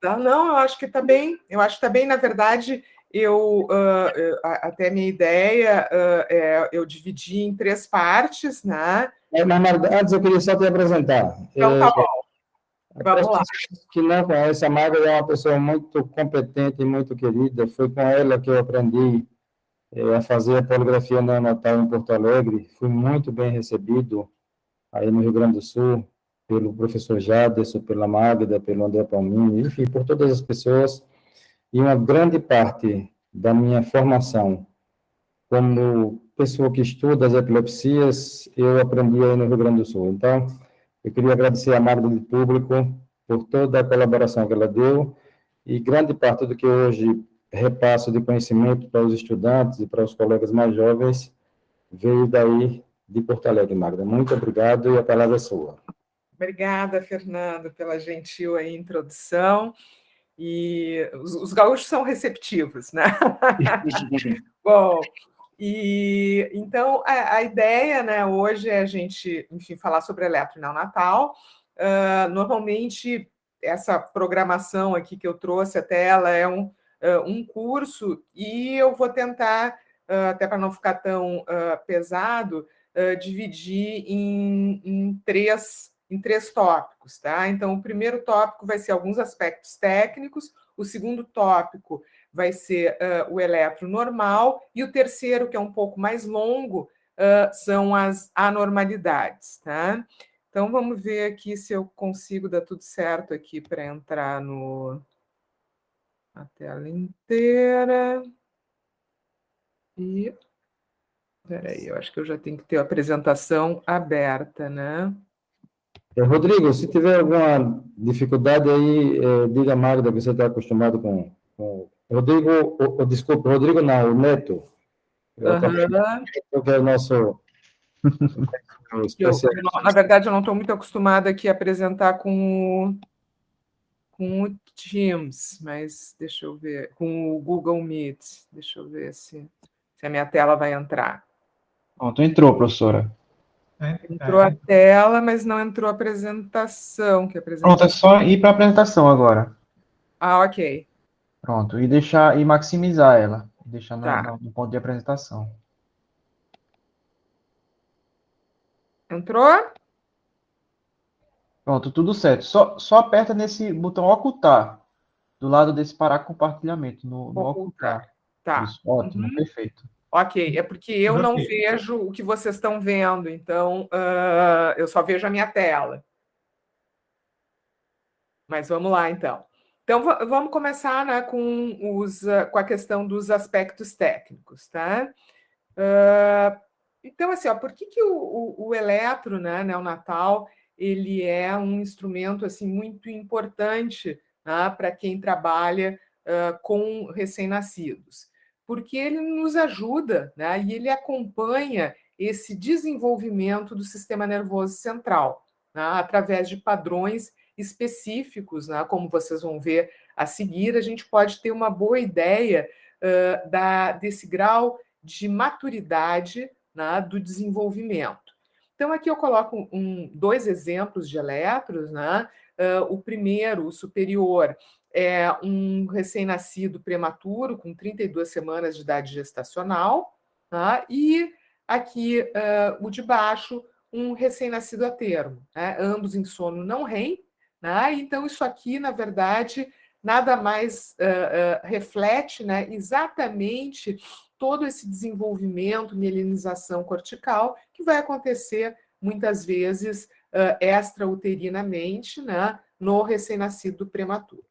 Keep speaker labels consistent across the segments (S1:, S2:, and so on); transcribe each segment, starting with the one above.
S1: Não, eu acho que está bem. Eu acho que está bem. Na verdade, até minha ideia eu dividi em 3 partes, né?
S2: Mas antes eu queria só te apresentar.
S1: Então tá bom.
S2: Para as
S1: Vamos lá.
S2: pessoas que não conhecem, a Magda é uma pessoa muito competente e muito querida. Foi com ela que eu aprendi a fazer a poligrafia neonatal em Porto Alegre. Fui muito bem recebido aí no Rio Grande do Sul, pelo professor Jaderson, pela Magda, pelo André Palmini, enfim, por todas as pessoas. E uma grande parte da minha formação como pessoa que estuda as epilepsias, eu aprendi aí no Rio Grande do Sul. Então, eu queria agradecer a Magda de Público por toda a colaboração que ela deu e grande parte do que hoje repasso de conhecimento para os estudantes e para os colegas mais jovens veio daí de Porto Alegre, Magda. Muito obrigado e a palavra é sua.
S1: Obrigada, Fernando, pela gentil aí introdução. E os gaúchos são receptivos, né? Bom, e então a ideia, né, hoje é a gente, enfim, falar sobre eletro neonatal. Normalmente, essa programação aqui que eu trouxe até ela é um curso, e eu vou tentar, até para não ficar tão pesado, dividir em três tópicos, tá? Então, o primeiro tópico vai ser alguns aspectos técnicos, o segundo tópico vai ser o eletro normal, e o terceiro, que é um pouco mais longo, são as anormalidades, tá? Então, vamos ver aqui se eu consigo dar tudo certo aqui para entrar na tela inteira. E, peraí, eu acho que eu já tenho que ter a apresentação aberta, né?
S2: Rodrigo, se tiver alguma dificuldade aí, diga a Magda que você está acostumado com... Rodrigo, desculpa, Rodrigo não, o Neto. Eu acabei que é o nosso especialista.
S1: Na verdade, eu não estou muito acostumada aqui a apresentar com o Teams, mas deixa eu ver, com o Google Meet. Deixa eu ver se a minha tela vai entrar.
S3: Pronto, entrou, professora.
S1: Entrou a tela, mas não entrou a apresentação.
S3: Pronto, é só ir para a apresentação agora.
S1: Ok.
S3: Pronto, e maximizar ela. Deixar
S1: Tá.
S3: no ponto de apresentação.
S1: Entrou?
S3: Pronto, tudo certo. Só aperta nesse botão ocultar, do lado desse parar compartilhamento, no ocultar.
S1: Tá.
S3: Isso, ótimo, perfeito.
S1: Ok, é porque eu não vejo o que vocês estão vendo, então eu só vejo a minha tela. Mas vamos lá, então. Então, vamos começar, né, com a questão dos aspectos técnicos, tá? Então, assim, por que o eletro, né, neonatal, ele é um instrumento assim muito importante, né, para quem trabalha com recém-nascidos? Porque ele nos ajuda, né, e ele acompanha esse desenvolvimento do sistema nervoso central, né, através de padrões específicos, né, como vocês vão ver a seguir. A gente pode ter uma boa ideia desse grau de maturidade, né, do desenvolvimento. Então, aqui eu coloco 2 exemplos de eletros, né? O primeiro, o superior, é um recém-nascido prematuro, com 32 semanas de idade gestacional, tá? E aqui o de baixo, um recém-nascido a termo, né? Ambos em sono não REM, né? Então, isso aqui, na verdade, nada mais reflete, né, exatamente todo esse desenvolvimento, mielinização cortical, que vai acontecer muitas vezes extrauterinamente, né, no recém-nascido prematuro.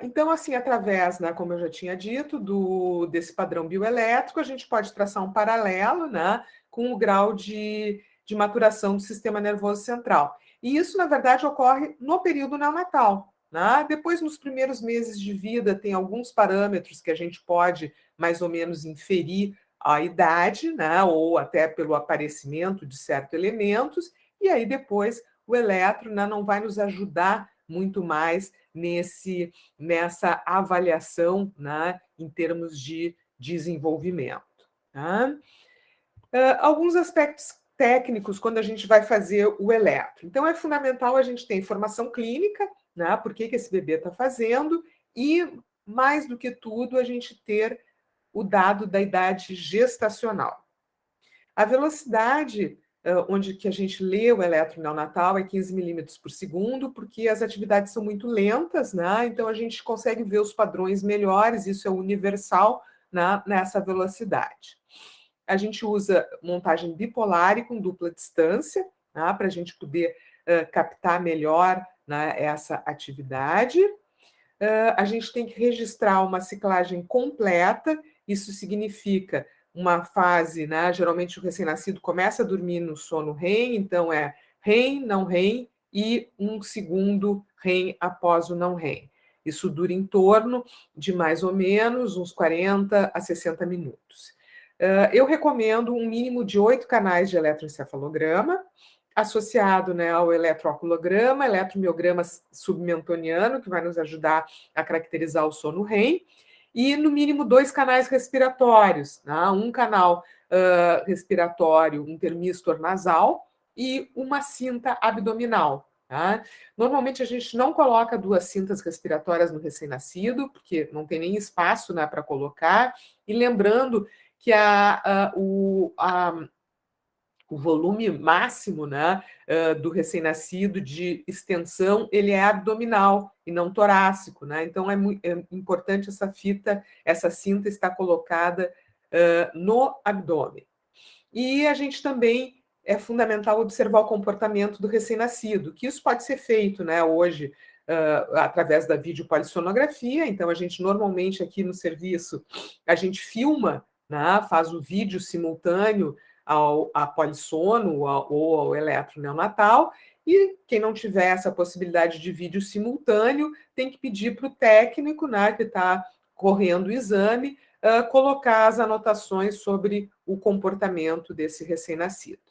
S1: Então, assim, através, né, como eu já tinha dito, desse padrão bioelétrico, a gente pode traçar um paralelo, né, com o grau de maturação do sistema nervoso central. E isso, na verdade, ocorre no período neonatal, né? Depois, nos primeiros meses de vida, tem alguns parâmetros que a gente pode mais ou menos inferir a idade, né, ou até pelo aparecimento de certos elementos, e aí depois o eletro, né, não vai nos ajudar muito mais nessa avaliação, né, em termos de desenvolvimento. Tá? Alguns aspectos técnicos quando a gente vai fazer o eletro. Então, é fundamental a gente ter informação clínica, né? Por que esse bebê está fazendo, e, mais do que tudo, a gente ter o dado da idade gestacional. A velocidade onde que a gente lê o eletro neonatal é 15 milímetros por segundo, porque as atividades são muito lentas, né? Então a gente consegue ver os padrões melhores, isso é universal, né, nessa velocidade. A gente usa montagem bipolar e com dupla distância, né, para a gente poder captar melhor, né, essa atividade. A gente tem que registrar uma ciclagem completa, isso significa uma fase, né? Geralmente o recém-nascido começa a dormir no sono REM, então é REM, não REM e um segundo REM após o não REM. Isso dura em torno de mais ou menos uns 40 a 60 minutos. Eu recomendo um mínimo de 8 canais de eletroencefalograma, associado, né, ao eletroaculograma, eletromiograma submentoniano, que vai nos ajudar a caracterizar o sono REM, e no mínimo 2 canais respiratórios, né, um canal respiratório intermistor nasal e uma cinta abdominal. Tá? Normalmente a gente não coloca 2 cintas respiratórias no recém-nascido, porque não tem nem espaço, né, para colocar, e lembrando que o volume máximo, né, do recém-nascido de extensão, ele é abdominal e não torácico, né? Então é importante essa cinta estar colocada no abdômen. E a gente também é fundamental observar o comportamento do recém-nascido, que isso pode ser feito, né, hoje através da videopolissonografia. Então a gente normalmente aqui no serviço a gente filma, né, faz o vídeo simultâneo a polissono ou ao eletro neonatal, e quem não tiver essa possibilidade de vídeo simultâneo tem que pedir para o técnico, né, que está correndo o exame, colocar as anotações sobre o comportamento desse recém-nascido.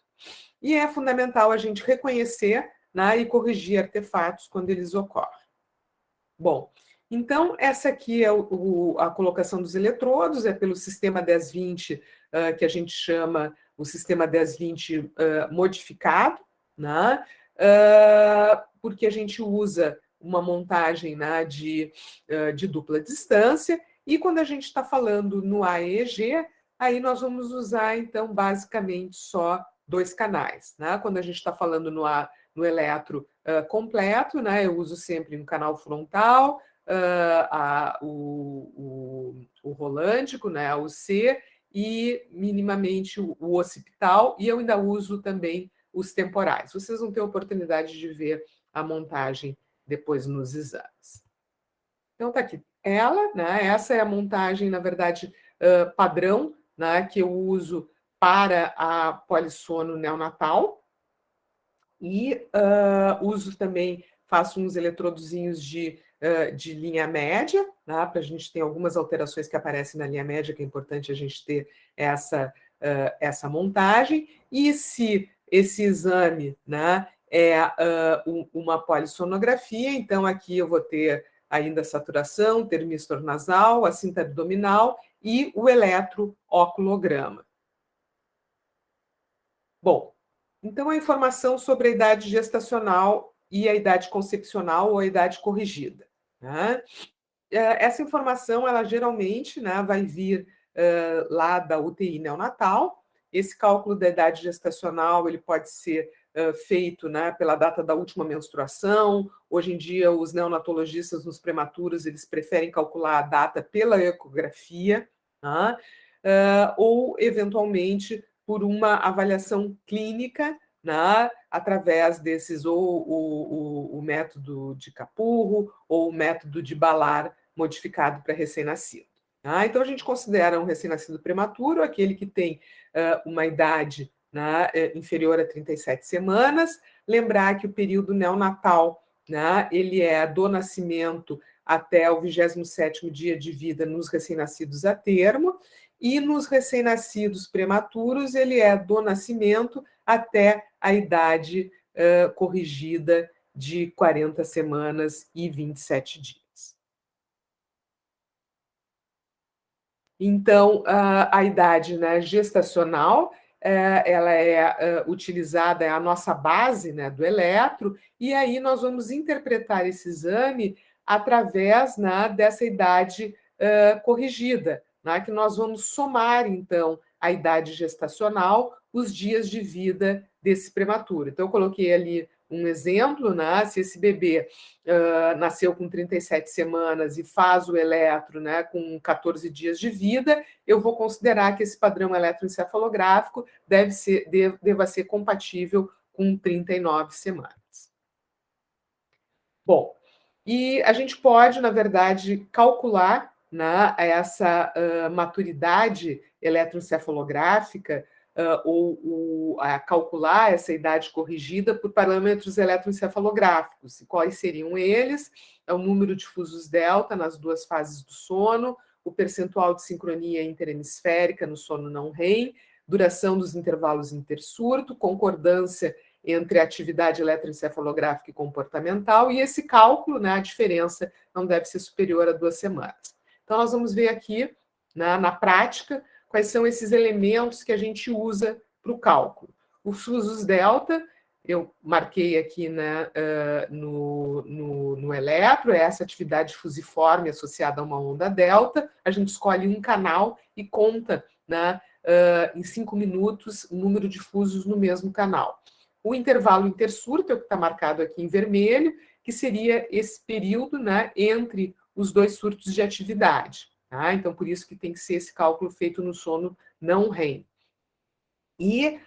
S1: E é fundamental a gente reconhecer, né, e corrigir artefatos quando eles ocorrem. Bom, então essa aqui é a colocação dos eletrodos, é pelo sistema 1020, que a gente chama o sistema 1020 modificado, né? Porque a gente usa uma montagem, né, de dupla distância, e quando a gente está falando no AEG, aí nós vamos usar, então, basicamente só 2 canais. Né? Quando a gente está falando no eletro completo, né, eu uso sempre um canal frontal, o rolândico, né, o C, e minimamente o occipital, e eu ainda uso também os temporais. Vocês vão ter a oportunidade de ver a montagem depois nos exames. Então, está aqui ela, né? Essa é a montagem, na verdade, padrão, né, que eu uso para a polissono neonatal, e uso também, faço uns eletrodozinhos de linha média, né, para a gente ter algumas alterações que aparecem na linha média, que é importante a gente ter essa montagem, e se esse exame, né, é uma polissonografia, então aqui eu vou ter ainda a saturação, termistor nasal, a cinta abdominal e o eletrooculograma. Bom, então a informação sobre a idade gestacional e a idade concepcional ou a idade corrigida. Né? Essa informação, ela geralmente, né, vai vir lá da UTI neonatal. Esse cálculo da idade gestacional ele pode ser feito, né, pela data da última menstruação. Hoje em dia, os neonatologistas nos prematuros eles preferem calcular a data pela ecografia, né? Ou, eventualmente, por uma avaliação clínica, né, através desses, ou o método de Capurro, ou o método de Balar modificado para recém-nascido. Tá? Então, a gente considera um recém-nascido prematuro aquele que tem uma idade, né, inferior a 37 semanas. Lembrar que o período neonatal, né, ele é do nascimento até o 27º dia de vida nos recém-nascidos a termo, e nos recém-nascidos prematuros ele é do nascimento até a idade corrigida de 40 semanas e 27 dias. Então, a idade, né, gestacional ela é utilizada, é a nossa base, né, do eletro, e aí nós vamos interpretar esse exame através, né, dessa idade corrigida, né, que nós vamos somar, então, a idade gestacional, os dias de vida desse prematuro. Então, eu coloquei ali um exemplo, né, se esse bebê nasceu com 37 semanas e faz o eletro, né, com 14 dias de vida, eu vou considerar que esse padrão eletroencefalográfico deva ser compatível com 39 semanas. Bom, e a gente pode, na verdade, calcular, né, essa maturidade eletroencefalográfica ou calcular essa idade corrigida por parâmetros eletroencefalográficos. E quais seriam eles? É o número de fusos delta nas duas fases do sono, o percentual de sincronia interhemisférica no sono não REM, duração dos intervalos intersurto, concordância entre a atividade eletroencefalográfica e comportamental, e esse cálculo, né, a diferença não deve ser superior a 2 semanas. Então, nós vamos ver aqui, né, na prática, quais são esses elementos que a gente usa para o cálculo. Os fusos delta, eu marquei aqui, né, no eletro, é essa atividade fusiforme associada a uma onda delta, a gente escolhe um canal e conta, né, em 5 minutos o número de fusos no mesmo canal. O intervalo intersurto é o que está marcado aqui em vermelho, que seria esse período, né, entre os dois surtos de atividade. Tá? Então, por isso que tem que ser esse cálculo feito no sono não REM. E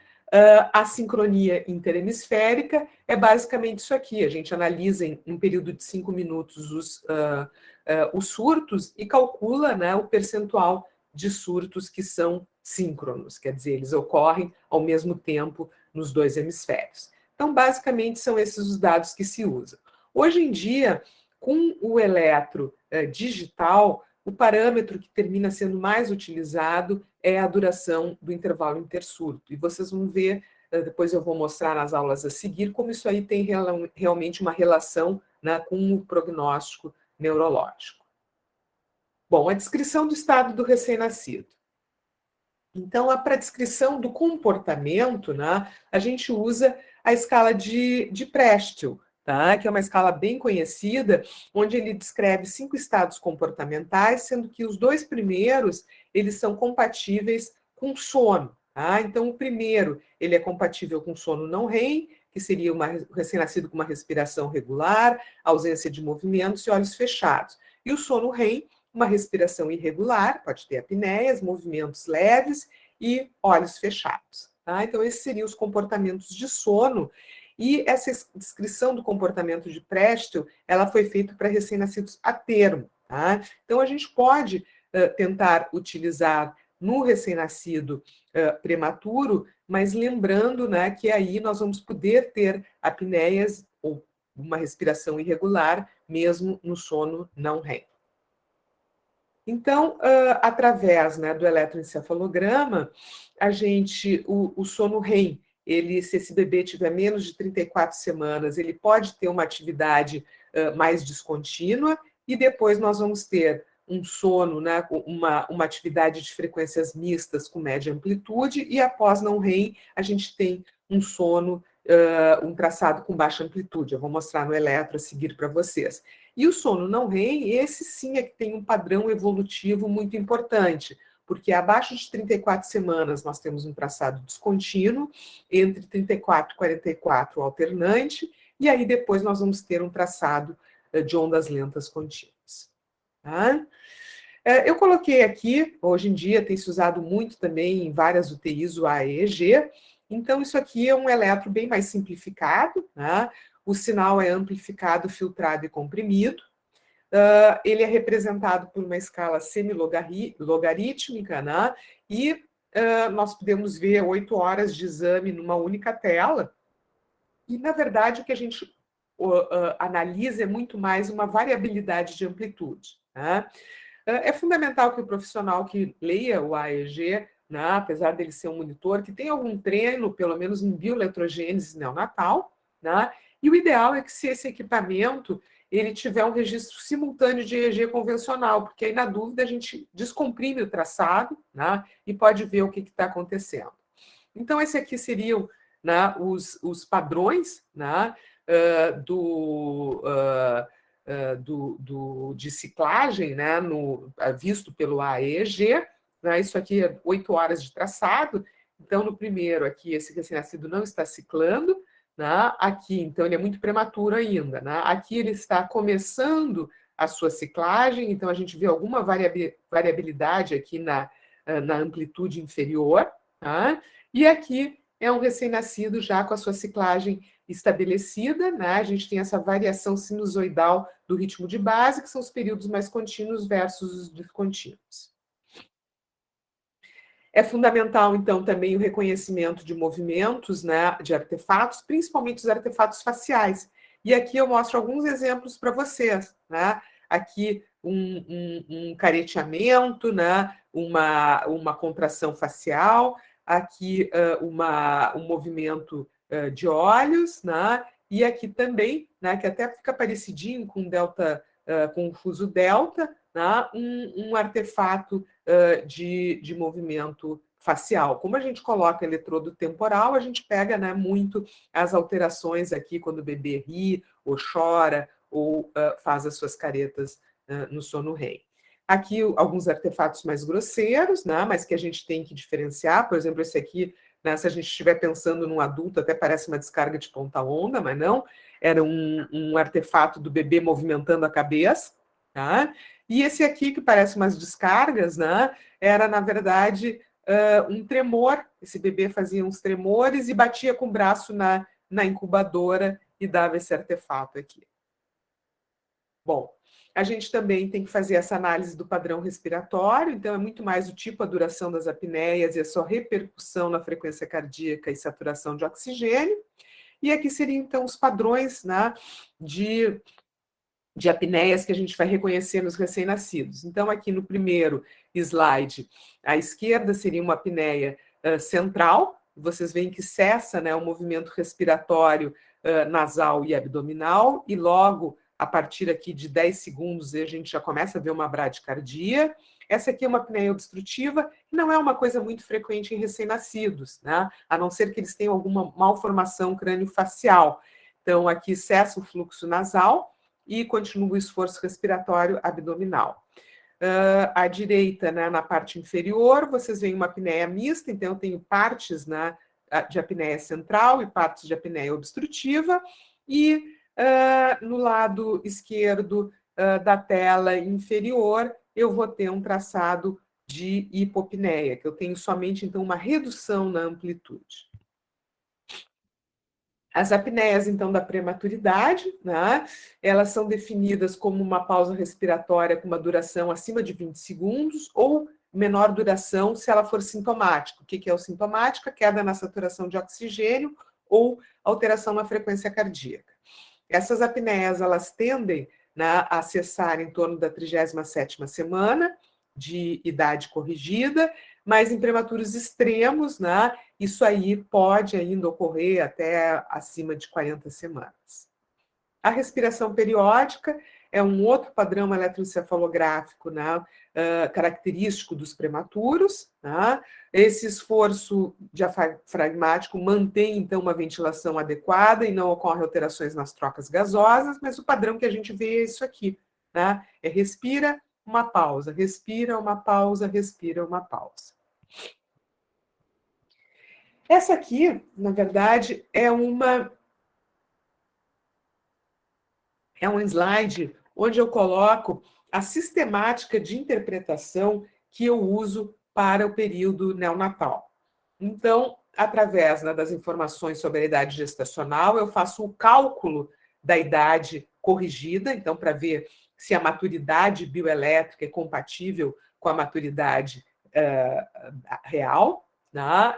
S1: a sincronia interhemisférica é basicamente isso aqui. A gente analisa em um período de 5 minutos os surtos e calcula, né, o percentual de surtos que são síncronos, quer dizer, eles ocorrem ao mesmo tempo nos dois hemisférios. Então, basicamente, são esses os dados que se usam. Hoje em dia, com o eletro digital, o parâmetro que termina sendo mais utilizado é a duração do intervalo intersurto. E vocês vão ver, depois eu vou mostrar nas aulas a seguir, como isso aí tem realmente uma relação, né, com o prognóstico neurológico. Bom, a descrição do estado do recém-nascido. Então, para a descrição do comportamento, né, a gente usa a escala de Prestel, tá? Que é uma escala bem conhecida, onde ele descreve 5 estados comportamentais, sendo que os 2 primeiros eles são compatíveis com sono. Tá? Então, o primeiro ele é compatível com sono não REM, que seria um recém-nascido com uma respiração regular, ausência de movimentos e olhos fechados. E o sono REM, uma respiração irregular, pode ter apneias, movimentos leves e olhos fechados. Tá? Então, esses seriam os comportamentos de sono. E essa descrição do comportamento de Prestel, ela foi feita para recém-nascidos a termo. Tá? Então, a gente pode tentar utilizar no recém-nascido prematuro, mas lembrando, né, que aí nós vamos poder ter apneias ou uma respiração irregular, mesmo no sono não REM. Então, através, né, do eletroencefalograma, o sono REM, se esse bebê tiver menos de 34 semanas, ele pode ter uma atividade mais descontínua, e depois nós vamos ter um sono, né, uma atividade de frequências mistas com média amplitude, e após não REM, a gente tem um sono, um traçado com baixa amplitude. Eu vou mostrar no eletro a seguir para vocês. E o sono não REM, esse sim é que tem um padrão evolutivo muito importante, porque abaixo de 34 semanas nós temos um traçado descontínuo, entre 34 e 44 alternante, e aí depois nós vamos ter um traçado de ondas lentas contínuas. Tá? Eu coloquei aqui, hoje em dia tem se usado muito também em várias UTIs o AEG, então isso aqui é um eletro bem mais simplificado, né? O sinal é amplificado, filtrado e comprimido. Ele é representado por uma escala semilogarítmica, né? E nós podemos ver 8 horas de exame numa única tela. E, na verdade, o que a gente analisa é muito mais uma variabilidade de amplitude. Né? É fundamental que o profissional que leia o AEG, né, apesar dele ser um monitor, que tenha algum treino, pelo menos em bioeletrogênese neonatal, né? E o ideal é que se esse equipamento ele tiver um registro simultâneo de EEG convencional, porque aí, na dúvida, a gente descomprime o traçado, né, e pode ver o que está acontecendo. Então, esse aqui seriam, né, os padrões, né, de ciclagem, né, visto pelo AEG, né, isso aqui é 8 horas de traçado. Então, no primeiro aqui, esse recém-nascido não está ciclando, né, aqui, então, ele é muito prematuro ainda, né, aqui ele está começando a sua ciclagem, então a gente vê alguma variabilidade aqui na amplitude inferior, tá? E aqui é um recém-nascido já com a sua ciclagem estabelecida, né? A gente tem essa variação sinusoidal do ritmo de base, que são os períodos mais contínuos versus os descontínuos. É fundamental, então, também o reconhecimento de movimentos, né, de artefatos, principalmente os artefatos faciais. E aqui eu mostro alguns exemplos para vocês, né? Aqui um careteamento, né? uma contração facial, aqui um movimento de olhos, né? E aqui também, né, que até fica parecidinho com delta, com o fuso delta, né? um artefato de movimento facial. Como a gente coloca eletrodo temporal, a gente pega, né, muito as alterações aqui quando o bebê ri, ou chora, ou faz as suas caretas no sono REM. Aqui alguns artefatos mais grosseiros, né, mas que a gente tem que diferenciar. Por exemplo, esse aqui, né, se a gente estiver pensando num adulto, até parece uma descarga de ponta-onda, mas não. Era um artefato do bebê movimentando a cabeça. Tá? E esse aqui, que parece umas descargas, né, era, na verdade, um tremor. Esse bebê fazia uns tremores e batia com o braço na incubadora e dava esse artefato aqui. Bom, a gente também tem que fazer essa análise do padrão respiratório, então é muito mais o tipo, a duração das apneias e a sua repercussão na frequência cardíaca e saturação de oxigênio. E aqui seriam, então, os padrões, né, de apneias que a gente vai reconhecer nos recém-nascidos. Então, aqui no primeiro slide, à esquerda seria uma apneia central. Vocês veem que cessa, né, o movimento respiratório nasal e abdominal, e logo, a partir aqui de 10 segundos, a gente já começa a ver uma bradicardia. Essa aqui é uma apneia obstrutiva, que não é uma coisa muito frequente em recém-nascidos, né? A não ser que eles tenham alguma malformação crânio-facial. Então, aqui cessa o fluxo nasal e continua o esforço respiratório abdominal. À direita, né, na parte inferior, vocês veem uma apneia mista, então eu tenho partes, né, de apneia central e partes de apneia obstrutiva, e no lado esquerdo da tela inferior, eu vou ter um traçado de hipopneia, que eu tenho somente, então, uma redução na amplitude. As apneias, então, da prematuridade, né, elas são definidas como uma pausa respiratória com uma duração acima de 20 segundos ou menor duração se ela for sintomática. O que é o sintomático? A queda na saturação de oxigênio ou alteração na frequência cardíaca. Essas apneias, elas tendem, né, a cessar em torno da 37ª semana de idade corrigida, mas em prematuros extremos, né, isso aí pode ainda ocorrer até acima de 40 semanas. A respiração periódica é um outro padrão eletroencefalográfico, né, característico dos prematuros. Né? Esse esforço diafragmático mantém, então, uma ventilação adequada e não ocorrem alterações nas trocas gasosas, mas o padrão que a gente vê é isso aqui. Né? É respira, uma pausa, respira, uma pausa, respira, uma pausa. Essa aqui, na verdade, é um slide onde eu coloco a sistemática de interpretação que eu uso para o período neonatal. Então, através, né, das informações sobre a idade gestacional, eu faço o cálculo da idade corrigida, então, para ver se a maturidade bioelétrica é compatível com a maturidade real. Né?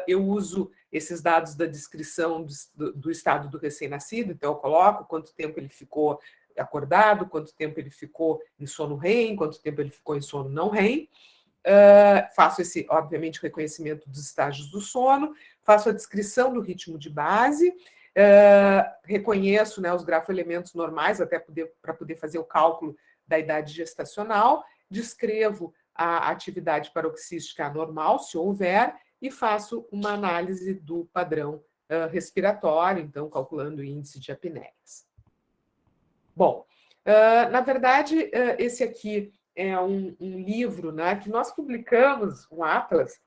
S1: Eu uso esses dados da descrição do estado do recém-nascido, então eu coloco quanto tempo ele ficou acordado, quanto tempo ele ficou em sono REM, quanto tempo ele ficou em sono não REM. Faço esse, obviamente, reconhecimento dos estágios do sono, faço a descrição do ritmo de base, reconheço, né, os grafoelementos normais, até para poder fazer o cálculo da idade gestacional, descrevo a atividade paroxística anormal, se houver, e faço uma análise do padrão respiratório, então calculando o índice de apneias. Bom, na verdade, esse aqui é um livro, né, que nós publicamos, um atlas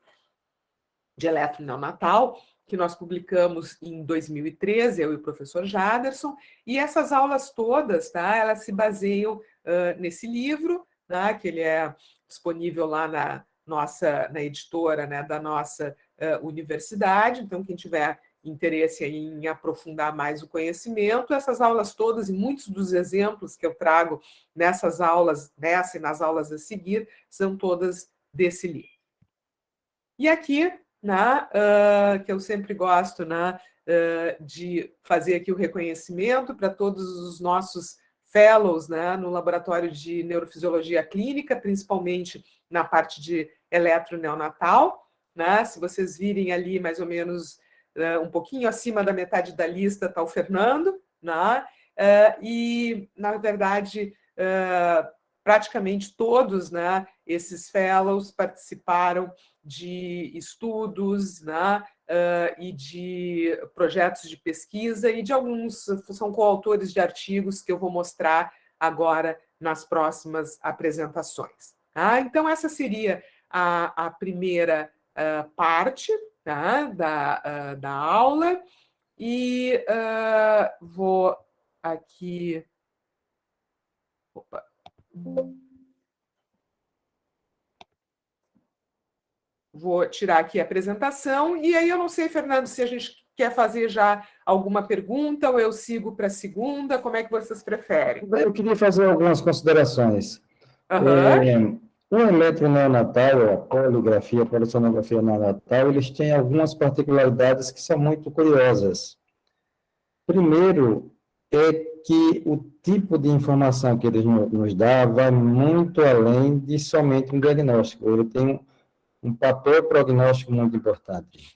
S1: de eletro neonatal, que nós publicamos em 2013, eu e o professor Jaderson, e essas aulas todas, tá, elas se baseiam nesse livro, tá, que ele é disponível lá na editora, né, da nossa universidade. Então, quem tiver interesse em aprofundar mais o conhecimento, essas aulas todas e muitos dos exemplos que eu trago nessas aulas, nessa e nas aulas a seguir, são todas desse livro. E aqui, né, que eu sempre gosto, né, de fazer aqui o reconhecimento para todos os nossos fellows, né, no Laboratório de Neurofisiologia Clínica, principalmente na parte de eletroneonatal, né? Se vocês virem ali mais ou menos um pouquinho acima da metade da lista está o Fernando, né? E, na verdade, praticamente todos, né, esses fellows participaram de estudos, né, e de projetos de pesquisa, e de alguns são coautores de artigos que eu vou mostrar agora nas próximas apresentações. Tá? Então, essa seria a primeira parte, tá, da aula, e vou aqui... Opa. Vou tirar aqui a apresentação, e aí eu não sei, Fernando, se a gente quer fazer já alguma pergunta, ou eu sigo para a segunda, como é que vocês preferem?
S2: Eu queria fazer algumas considerações. O eletro neonatal, a poligrafia, a polissonografia neonatal, eles têm algumas particularidades que são muito curiosas. Primeiro, é que o tipo de informação que eles nos dá vai muito além de somente um diagnóstico. Ele tem um papel prognóstico muito importante.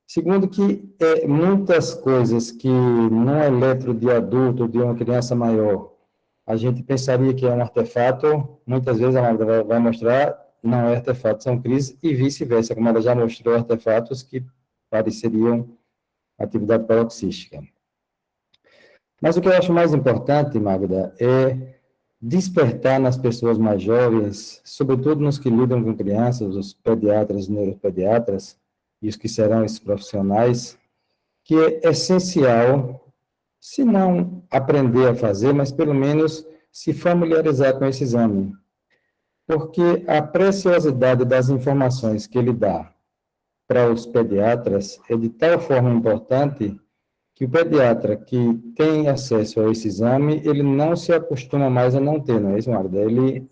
S2: Segundo, que muitas coisas que num eletro de adulto, de uma criança maior, a gente pensaria que é um artefato, muitas vezes a Magda vai mostrar, não é artefato, são crises, e vice-versa, como ela já mostrou artefatos que pareceriam atividade paroxística. Mas o que eu acho mais importante, Magda, é despertar nas pessoas mais jovens, sobretudo nos que lidam com crianças, os pediatras, os neuropediatras, e os que serão esses profissionais, que é essencial, se não aprender a fazer, mas pelo menos se familiarizar com esse exame. Porque a preciosidade das informações que ele dá para os pediatras é de tal forma importante que o pediatra que tem acesso a esse exame, ele não se acostuma mais a não ter, não é isso, Magda? Ele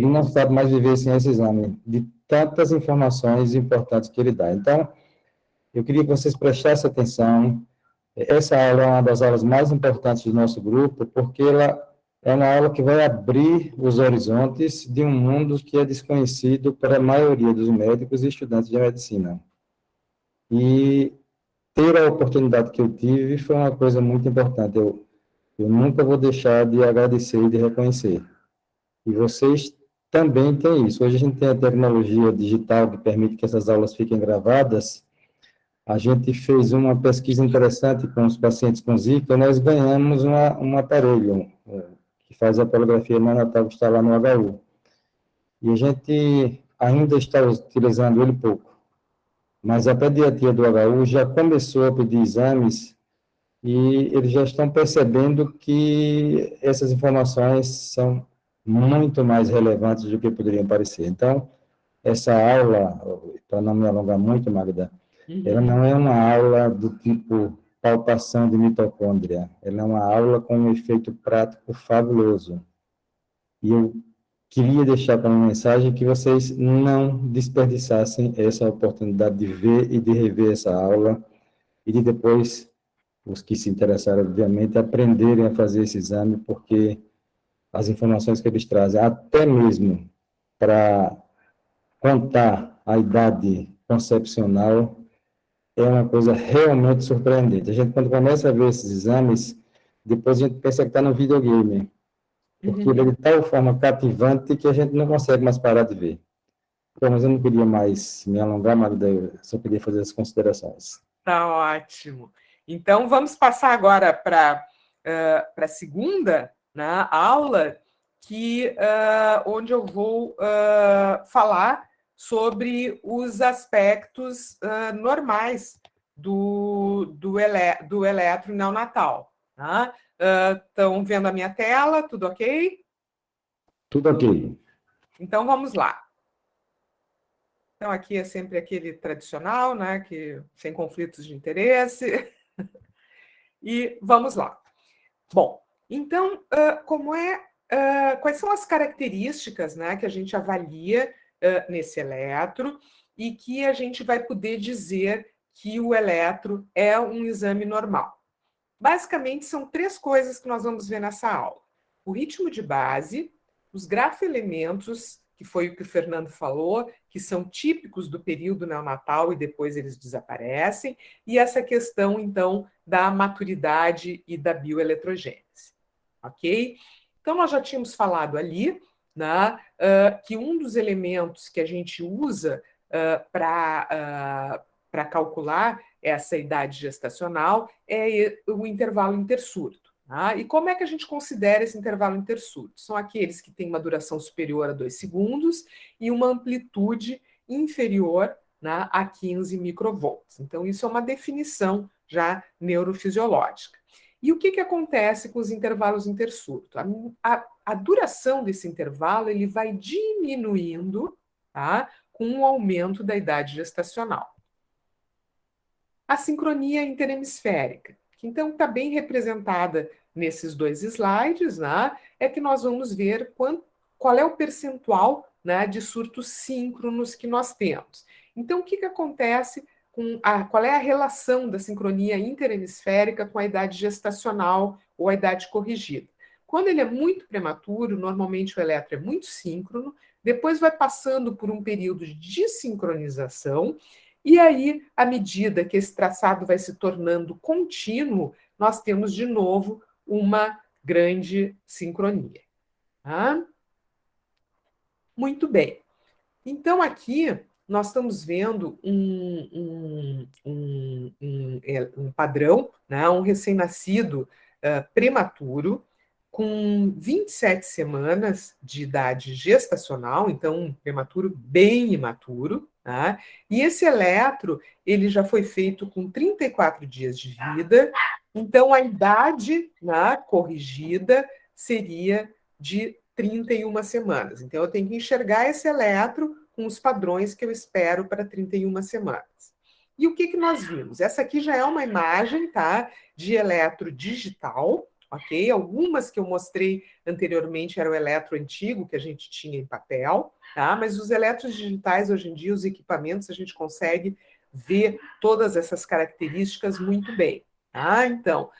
S2: não sabe mais viver sem esse exame, de tantas informações importantes que ele dá. Então, eu queria que vocês prestassem atenção. Essa aula é uma das aulas mais importantes do nosso grupo, porque ela é uma aula que vai abrir os horizontes de um mundo que é desconhecido para a maioria dos médicos e estudantes de medicina. E ter a oportunidade que eu tive foi uma coisa muito importante. Eu nunca vou deixar de agradecer e de reconhecer. E vocês também têm isso. Hoje a gente tem a tecnologia digital que permite que essas aulas fiquem gravadas. A gente fez uma pesquisa interessante com os pacientes com Zika, nós ganhamos um aparelho que faz a poligrafia neonatal, que está lá no HU. E a gente ainda está utilizando ele pouco. Mas a pediatria do HU já começou a pedir exames e eles já estão percebendo que essas informações são muito mais relevantes do que poderiam parecer. Então, essa aula, para não me alongar muito, Magda, ela não é uma aula do tipo palpação de mitocôndria, ela é uma aula com um efeito prático fabuloso. E eu queria deixar como mensagem que vocês não desperdiçassem essa oportunidade de ver e de rever essa aula, e de depois, os que se interessaram, obviamente, aprenderem a fazer esse exame, porque as informações que eles trazem, até mesmo para contar a idade concepcional, é uma coisa realmente surpreendente. A gente, quando começa a ver esses exames, depois a gente pensa que está no videogame, porque ele é de tal forma cativante que a gente não consegue mais parar de ver. Então, mas eu não queria mais me alongar, mas só queria fazer as considerações.
S1: Tá ótimo. Então, vamos passar agora para a segunda, né, aula, onde eu vou falar sobre os aspectos normais do eletro neonatal. Tá? Estão vendo a minha tela? Tudo ok?
S2: Tudo ok.
S1: Então, vamos lá. Então, aqui é sempre aquele tradicional, né, sem conflitos de interesse. E vamos lá. Bom, então, quais são as características, né, que a gente avalia nesse eletro e que a gente vai poder dizer que o eletro é um exame normal? Basicamente, são 3 coisas que nós vamos ver nessa aula. O ritmo de base, os grafoelementos, que foi o que o Fernando falou, que são típicos do período neonatal e depois eles desaparecem, e essa questão, então, da maturidade e da bioeletrogênese. Ok? Então, nós já tínhamos falado ali, né, que um dos elementos que a gente usa para calcular essa idade gestacional é o intervalo intersurto. Tá? E como é que a gente considera esse intervalo intersurto? São aqueles que têm uma duração superior a 2 segundos e uma amplitude inferior, né, a 15 microvolts. Então, isso é uma definição já neurofisiológica. E o que acontece com os intervalos intersurto? A duração desse intervalo ele vai diminuindo, tá, com o aumento da idade gestacional. A sincronia interhemisférica, que então está bem representada nesses 2 slides, né, é que nós vamos ver qual é o percentual, né, de surtos síncronos que nós temos. Então, o que acontece qual é a relação da sincronia interhemisférica com a idade gestacional ou a idade corrigida? Quando ele é muito prematuro, normalmente o eletro é muito síncrono, depois vai passando por um período de desincronização, e aí, à medida que esse traçado vai se tornando contínuo, nós temos de novo uma grande sincronia. Tá? Muito bem. Então, aqui nós estamos vendo um padrão, né? Um recém-nascido prematuro, com 27 semanas de idade gestacional, então um prematuro bem imaturo, tá? E esse eletro, ele já foi feito com 34 dias de vida, então a idade, né, corrigida seria de 31 semanas. Então eu tenho que enxergar esse eletro com os padrões que eu espero para 31 semanas. E o que nós vimos? Essa aqui já é uma imagem, tá, de eletro digital, ok? Algumas que eu mostrei anteriormente era o eletro antigo que a gente tinha em papel, tá? Mas os eletros digitais, hoje em dia, os equipamentos, a gente consegue ver todas essas características muito bem, tá? Então,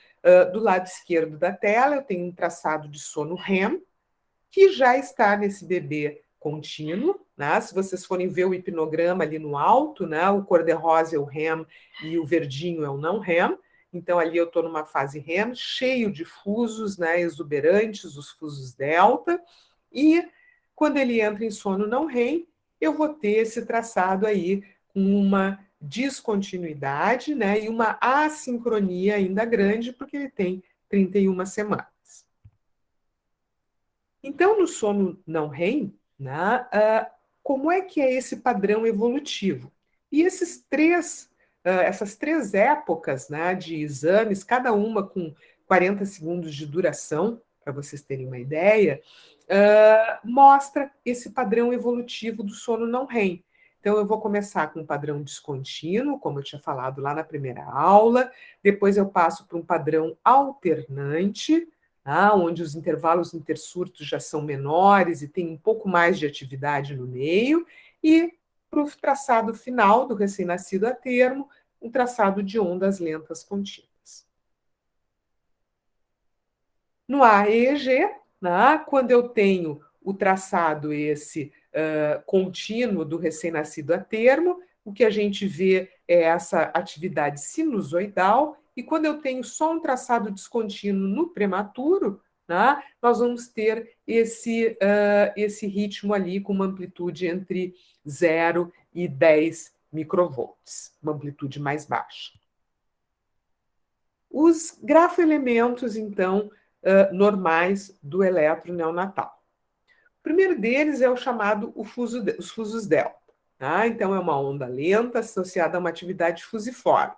S1: do lado esquerdo da tela, eu tenho um traçado de sono REM, que já está nesse bebê contínuo, né? Se vocês forem ver o hipnograma ali no alto, né? O cor-de-rosa é o REM e o verdinho é o não REM. Então, ali eu estou numa fase REM, cheio de fusos, né, exuberantes, os fusos delta, e quando ele entra em sono não REM, eu vou ter esse traçado aí com uma descontinuidade, né, e uma assincronia ainda grande, porque ele tem 31 semanas. Então, no sono não REM, né, como é que é esse padrão evolutivo? E essas três épocas, né, de exames, cada uma com 40 segundos de duração, para vocês terem uma ideia, mostra esse padrão evolutivo do sono não REM. Então, eu vou começar com um padrão descontínuo, como eu tinha falado lá na primeira aula, depois eu passo para um padrão alternante, onde os intervalos intersurtos já são menores e tem um pouco mais de atividade no meio, e para o traçado final do recém-nascido a termo, um traçado de ondas lentas contínuas. No AEG, né, quando eu tenho o traçado esse contínuo do recém-nascido a termo, o que a gente vê é essa atividade sinusoidal, e quando eu tenho só um traçado descontínuo no prematuro, né, nós vamos ter esse ritmo ali com uma amplitude entre 0 e 10 microvolts, uma amplitude mais baixa. Os grafoelementos, então, normais do eletro neonatal. O primeiro deles é o chamado os fusos delta. Tá? Então, é uma onda lenta associada a uma atividade fusiforme.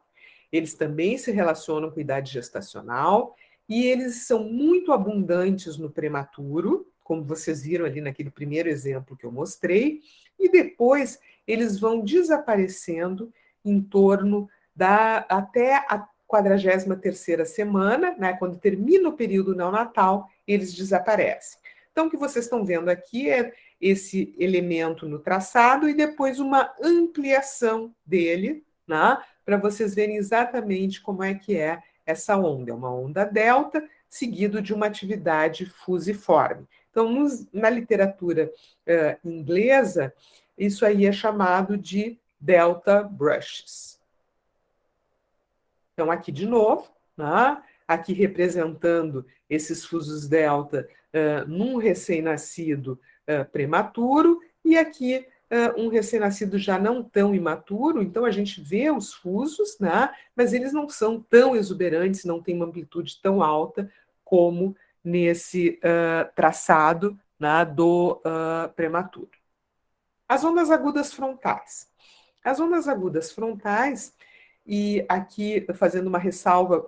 S1: Eles também se relacionam com a idade gestacional e eles são muito abundantes no prematuro, como vocês viram ali naquele primeiro exemplo que eu mostrei, e depois eles vão desaparecendo em torno até a 43ª semana, né, quando termina o período neonatal, eles desaparecem. Então, o que vocês estão vendo aqui é esse elemento no traçado e depois uma ampliação dele, né, para vocês verem exatamente como é que é essa onda. É uma onda delta, seguido de uma atividade fusiforme. Então, na literatura inglesa, isso aí é chamado de delta brushes. Então, aqui de novo, né? Aqui representando esses fusos delta num recém-nascido prematuro, e aqui um recém-nascido já não tão imaturo, então a gente vê os fusos, né? Mas eles não são tão exuberantes, não têm uma amplitude tão alta como nesse traçado, né, do prematuro. As ondas agudas frontais. As ondas agudas frontais, e aqui fazendo uma ressalva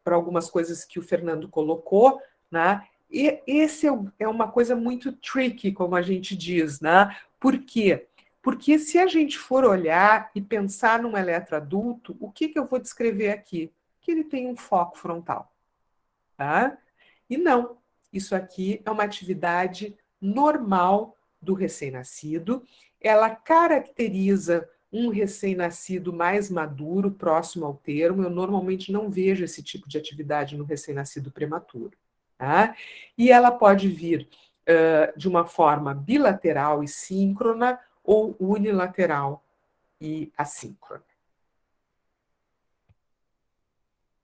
S1: para algumas coisas que o Fernando colocou, né? E esse é uma coisa muito tricky, como a gente diz, né? Por quê? Porque se a gente for olhar e pensar num eletroadulto, o que eu vou descrever aqui? Que ele tem um foco frontal, tá? E não, isso aqui é uma atividade normal do recém-nascido, ela caracteriza um recém-nascido mais maduro, próximo ao termo. Eu normalmente não vejo esse tipo de atividade no recém-nascido prematuro. Tá? E ela pode vir de uma forma bilateral e síncrona ou unilateral e assíncrona.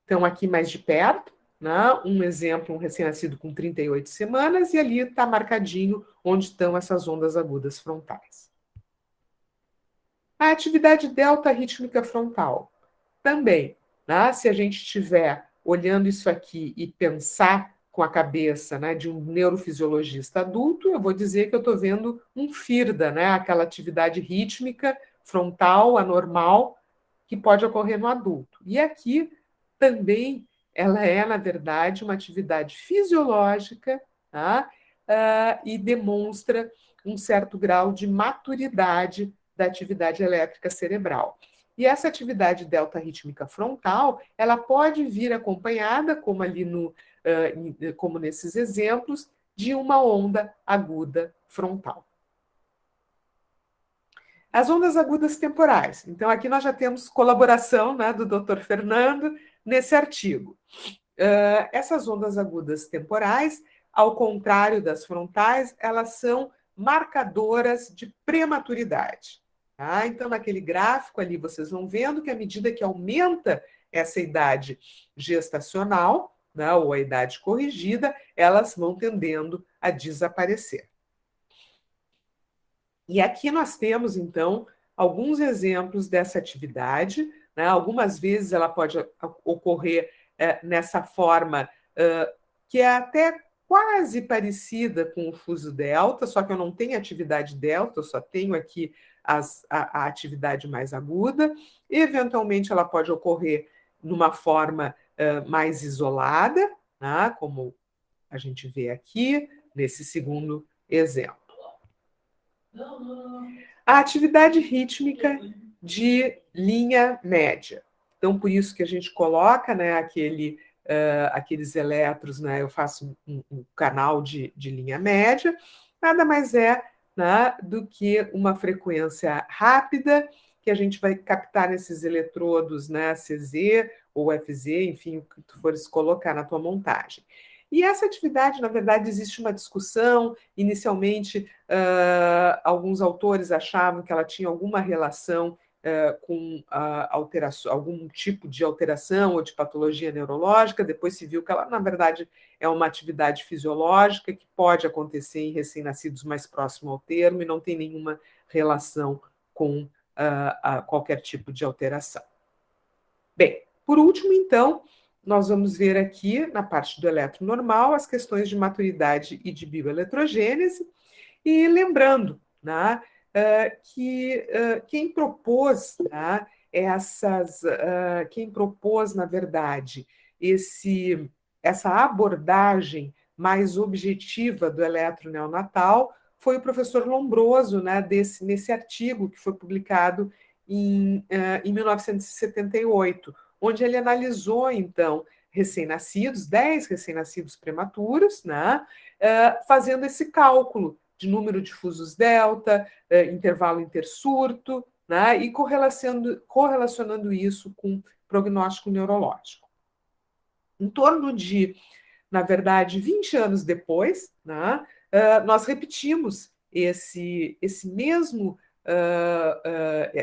S1: Então, aqui mais de perto, né, um exemplo, um recém-nascido com 38 semanas, e ali está marcadinho onde estão essas ondas agudas frontais. A atividade delta rítmica frontal. Também, né, se a gente estiver olhando isso aqui e pensar com a cabeça, né, de um neurofisiologista adulto, eu vou dizer que eu estou vendo um FIRDA, né, aquela atividade rítmica frontal anormal que pode ocorrer no adulto. E aqui também ela é, na verdade, uma atividade fisiológica, tá? E demonstra um certo grau de maturidade da atividade elétrica cerebral. E essa atividade delta rítmica frontal, ela pode vir acompanhada, como ali como nesses exemplos, de uma onda aguda frontal. As ondas agudas temporais. Então, aqui nós já temos colaboração, né, do Dr. Fernando nesse artigo. Essas ondas agudas temporais, ao contrário das frontais, elas são marcadoras de prematuridade. Tá? Então, naquele gráfico ali, vocês vão vendo que à medida que aumenta essa idade gestacional, né, ou a idade corrigida, elas vão tendendo a desaparecer. E aqui nós temos, então, alguns exemplos dessa atividade, né? Algumas vezes ela pode ocorrer nessa forma que é até quase parecida com o fuso delta, só que eu não tenho atividade delta, eu só tenho aqui a atividade mais aguda. Eventualmente, ela pode ocorrer numa forma mais isolada, né? Como a gente vê aqui nesse segundo exemplo. A atividade rítmica de linha média. Então, por isso que a gente coloca, né, aqueles elétrons, né, eu faço um canal de linha média, nada mais é, né, do que uma frequência rápida que a gente vai captar nesses eletrodos, né, CZ ou FZ, enfim, o que tu fores colocar na tua montagem. E essa atividade, na verdade, existe uma discussão. Inicialmente, alguns autores achavam que ela tinha alguma relação com algum tipo de alteração ou de patologia neurológica, depois se viu que ela, na verdade, é uma atividade fisiológica que pode acontecer em recém-nascidos mais próximo ao termo e não tem nenhuma relação com qualquer tipo de alteração. Bem, por último, então, nós vamos ver aqui, na parte do eletro normal, as questões de maturidade e de bioeletrogênese, e lembrando, né, que quem propôs, né, quem propôs, na verdade, essa abordagem mais objetiva do eletro neonatal foi o professor Lombroso, né, nesse artigo que foi publicado em 1978, onde ele analisou, então, recém-nascidos, 10 recém-nascidos prematuros, né, fazendo esse cálculo de número de fusos delta, intervalo intersurto, né, e correlacionando isso com prognóstico neurológico. Em torno de, na verdade, 20 anos depois, né, nós repetimos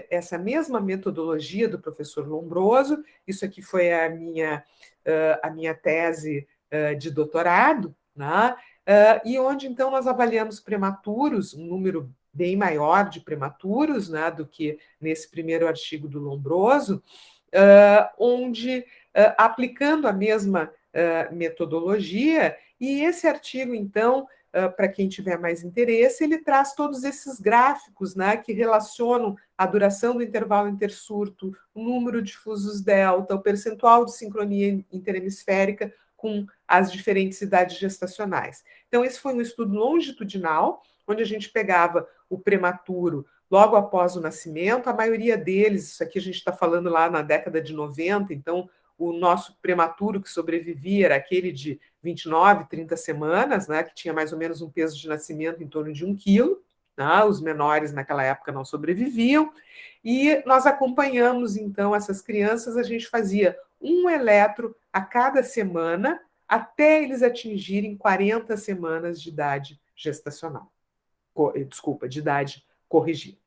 S1: essa mesma metodologia do professor Lombroso. Isso aqui foi a minha tese de doutorado, né? E onde, então, nós avaliamos prematuros, um número bem maior de prematuros, né, do que nesse primeiro artigo do Lombroso, onde, aplicando a mesma metodologia, e esse artigo, então, para quem tiver mais interesse, ele traz todos esses gráficos, né, que relacionam a duração do intervalo intersurto, o número de fusos delta, o percentual de sincronia interhemisférica com as diferentes idades gestacionais. Então, esse foi um estudo longitudinal, onde a gente pegava o prematuro logo após o nascimento, a maioria deles, isso aqui a gente está falando lá na década de 90, então o nosso prematuro que sobrevivia era aquele de 29, 30 semanas, né, que tinha mais ou menos um peso de nascimento em torno de 1 quilo, né, os menores naquela época não sobreviviam, e nós acompanhamos, então, essas crianças, a gente fazia um eletro a cada semana, até eles atingirem 40 semanas de idade gestacional. Desculpa, de idade corrigida.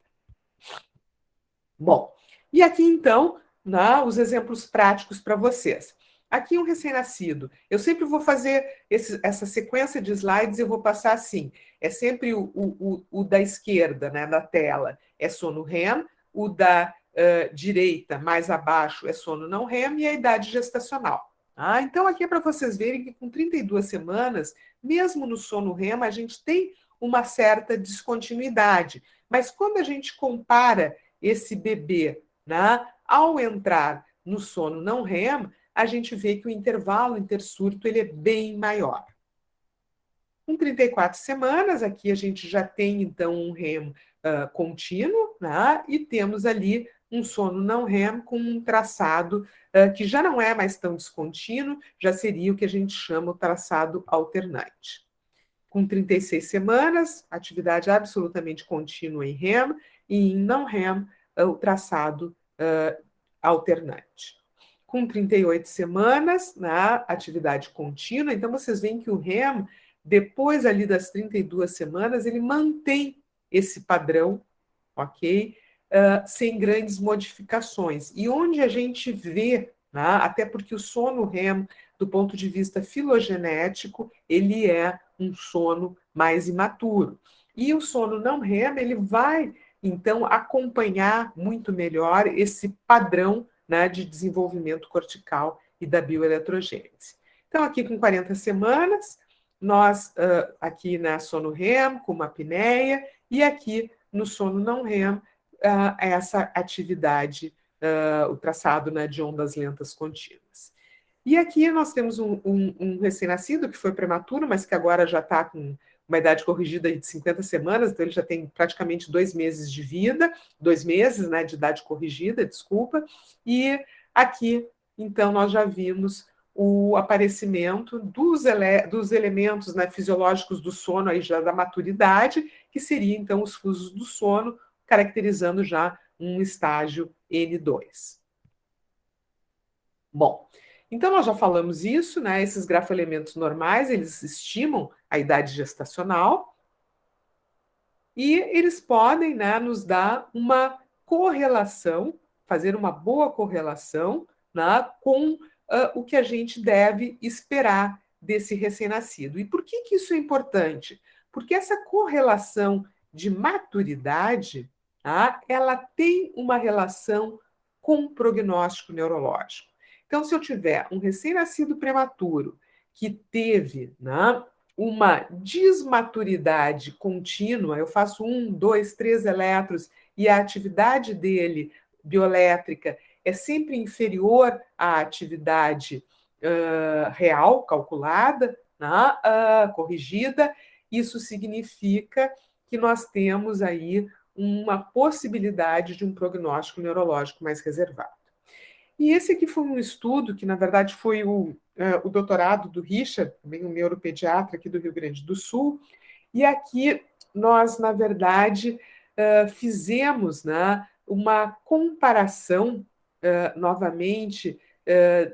S1: Bom, e aqui, então, né, os exemplos práticos para vocês. Aqui um recém-nascido. Eu sempre vou fazer essa sequência de slides, eu vou passar assim. É sempre o da esquerda, né, da tela, é sono REM, o da direita, mais abaixo, é sono não REM e a idade gestacional. Tá? Então, aqui é para vocês verem que com 32 semanas, mesmo no sono REM, a gente tem uma certa descontinuidade. Mas quando a gente compara esse bebê, né, ao entrar no sono não REM, a gente vê que o intervalo intersurto ele é bem maior. Com 34 semanas, aqui a gente já tem, então, um REM contínuo, né, e temos ali um sono não REM com um traçado que já não é mais tão descontínuo, já seria o que a gente chama o traçado alternante. Com 36 semanas, atividade absolutamente contínua em REM, e em não REM, o traçado alternante. Com 38 semanas, na atividade contínua, então vocês veem que o REM, depois ali das 32 semanas, ele mantém esse padrão, ok? Sem grandes modificações. E onde a gente vê, né, até porque o sono REM, do ponto de vista filogenético, ele é um sono mais imaturo. E o sono não REM, ele vai, então, acompanhar muito melhor esse padrão, né, de desenvolvimento cortical e da bioeletrogênese. Então, aqui com 40 semanas, nós, aqui na sono REM, com uma apneia, e aqui no sono não REM, essa atividade, o traçado, né, de ondas lentas contínuas. E aqui nós temos um recém-nascido que foi prematuro, mas que agora já está com uma idade corrigida de 50 semanas, então ele já tem praticamente 2 meses de vida, 2 meses, né, de idade corrigida, desculpa. E aqui, então, nós já vimos o aparecimento dos elementos, né, fisiológicos do sono, aí já da maturidade, que seria, então, os fusos do sono, caracterizando já um estágio N2. Bom, então nós já falamos isso, né? Esses grafoelementos normais, eles estimam a idade gestacional e eles podem, né, nos dar uma correlação, fazer uma boa correlação, né, com o que a gente deve esperar desse recém-nascido. E por que isso é importante? Porque essa correlação de maturidade, tá, ela tem uma relação com o prognóstico neurológico. Então, se eu tiver um recém-nascido prematuro que teve, né, uma desmaturidade contínua, eu faço 1, 2, 3 eletros e a atividade dele bioelétrica é sempre inferior à atividade real, calculada, né, corrigida, isso significa que nós temos aí uma possibilidade de um prognóstico neurológico mais reservado. E esse aqui foi um estudo que, na verdade, foi o doutorado do Richard, também um neuropediatra aqui do Rio Grande do Sul, e aqui nós, na verdade, fizemos, né, uma comparação, novamente,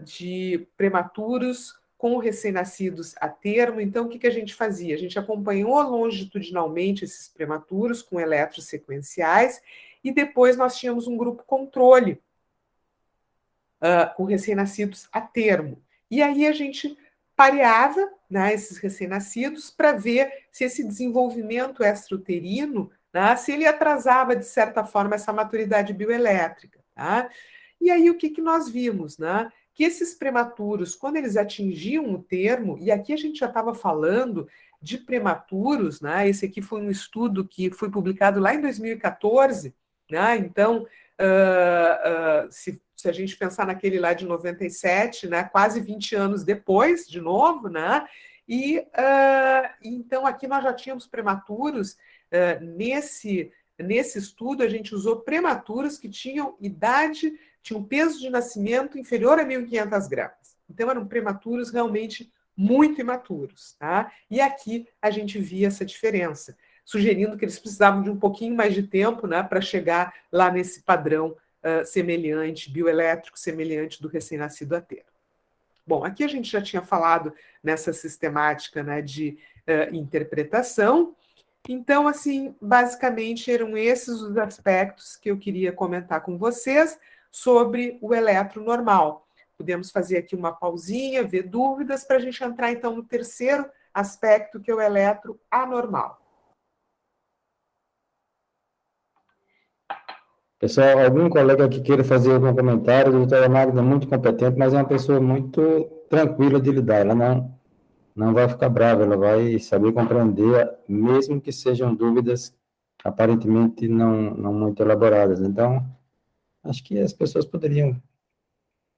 S1: de prematuros com recém-nascidos a termo. Então, o que a gente fazia? A gente acompanhou longitudinalmente esses prematuros com eletros sequenciais e depois nós tínhamos um grupo controle, com recém-nascidos a termo. E aí a gente pareava, né, esses recém-nascidos para ver se esse desenvolvimento extrauterino, né, se ele atrasava, de certa forma, essa maturidade bioelétrica. Tá? E aí o que nós vimos? Né? Que esses prematuros, quando eles atingiam o termo, e aqui a gente já estava falando de prematuros, né? Esse aqui foi um estudo que foi publicado lá em 2014, né? Então, se a gente pensar naquele lá de 97, né, quase 20 anos depois, de novo, né, e então aqui nós já tínhamos prematuros, nesse estudo a gente usou prematuros que tinham tinham peso de nascimento inferior a 1.500 gramas. Então eram prematuros realmente muito imaturos, tá? E aqui a gente via essa diferença, sugerindo que eles precisavam de um pouquinho mais de tempo, né, para chegar lá nesse padrão semelhante, bioelétrico semelhante do recém-nascido a termo. Bom, aqui a gente já tinha falado nessa sistemática, né, de interpretação. Então, assim, basicamente eram esses os aspectos que eu queria comentar com vocês sobre o eletro normal. Podemos fazer aqui uma pausinha, ver dúvidas, para a gente entrar, então, no terceiro aspecto, que é o eletro anormal.
S2: Pessoal, algum colega que queira fazer algum comentário, a doutora Magda é muito competente, mas é uma pessoa muito tranquila de lidar, ela não vai ficar brava, ela vai saber compreender, mesmo que sejam dúvidas aparentemente não muito elaboradas. Então, acho que as pessoas poderiam,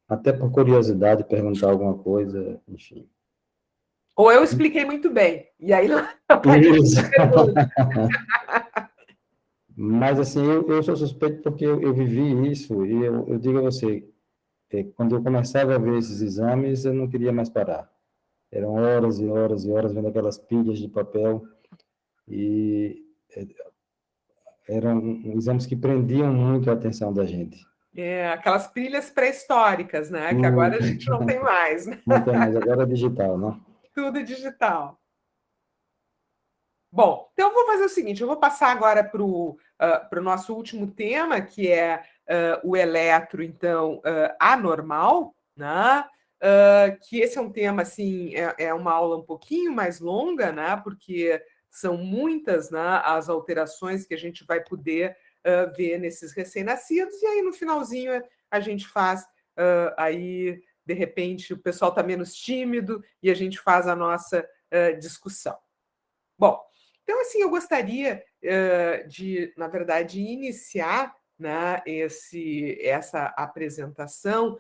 S2: até por curiosidade, perguntar alguma coisa, enfim.
S1: Ou eu expliquei muito bem, e aí lá
S2: Isso. Mas, assim, eu sou suspeito porque eu vivi isso, e eu digo a você, quando eu começava a ver esses exames, eu não queria mais parar. Eram horas e horas e horas vendo aquelas pilhas de papel, e eram exames que prendiam muito a atenção da gente.
S1: Aquelas pilhas pré-históricas, né? Que agora a gente não tem mais, né?
S2: Não tem mais, agora é digital, né?
S1: Tudo digital. Bom, então eu vou fazer o seguinte: eu vou passar agora para o nosso último tema, que é o eletro, então, anormal, né? Que esse é um tema, assim, é uma aula um pouquinho mais longa, né? Porque são muitas, né, as alterações que a gente vai poder ver nesses recém-nascidos, e aí no finalzinho a gente faz aí, de repente, o pessoal está menos tímido e a gente faz a nossa discussão. Bom, então, assim, eu gostaria de, na verdade, iniciar, né, essa apresentação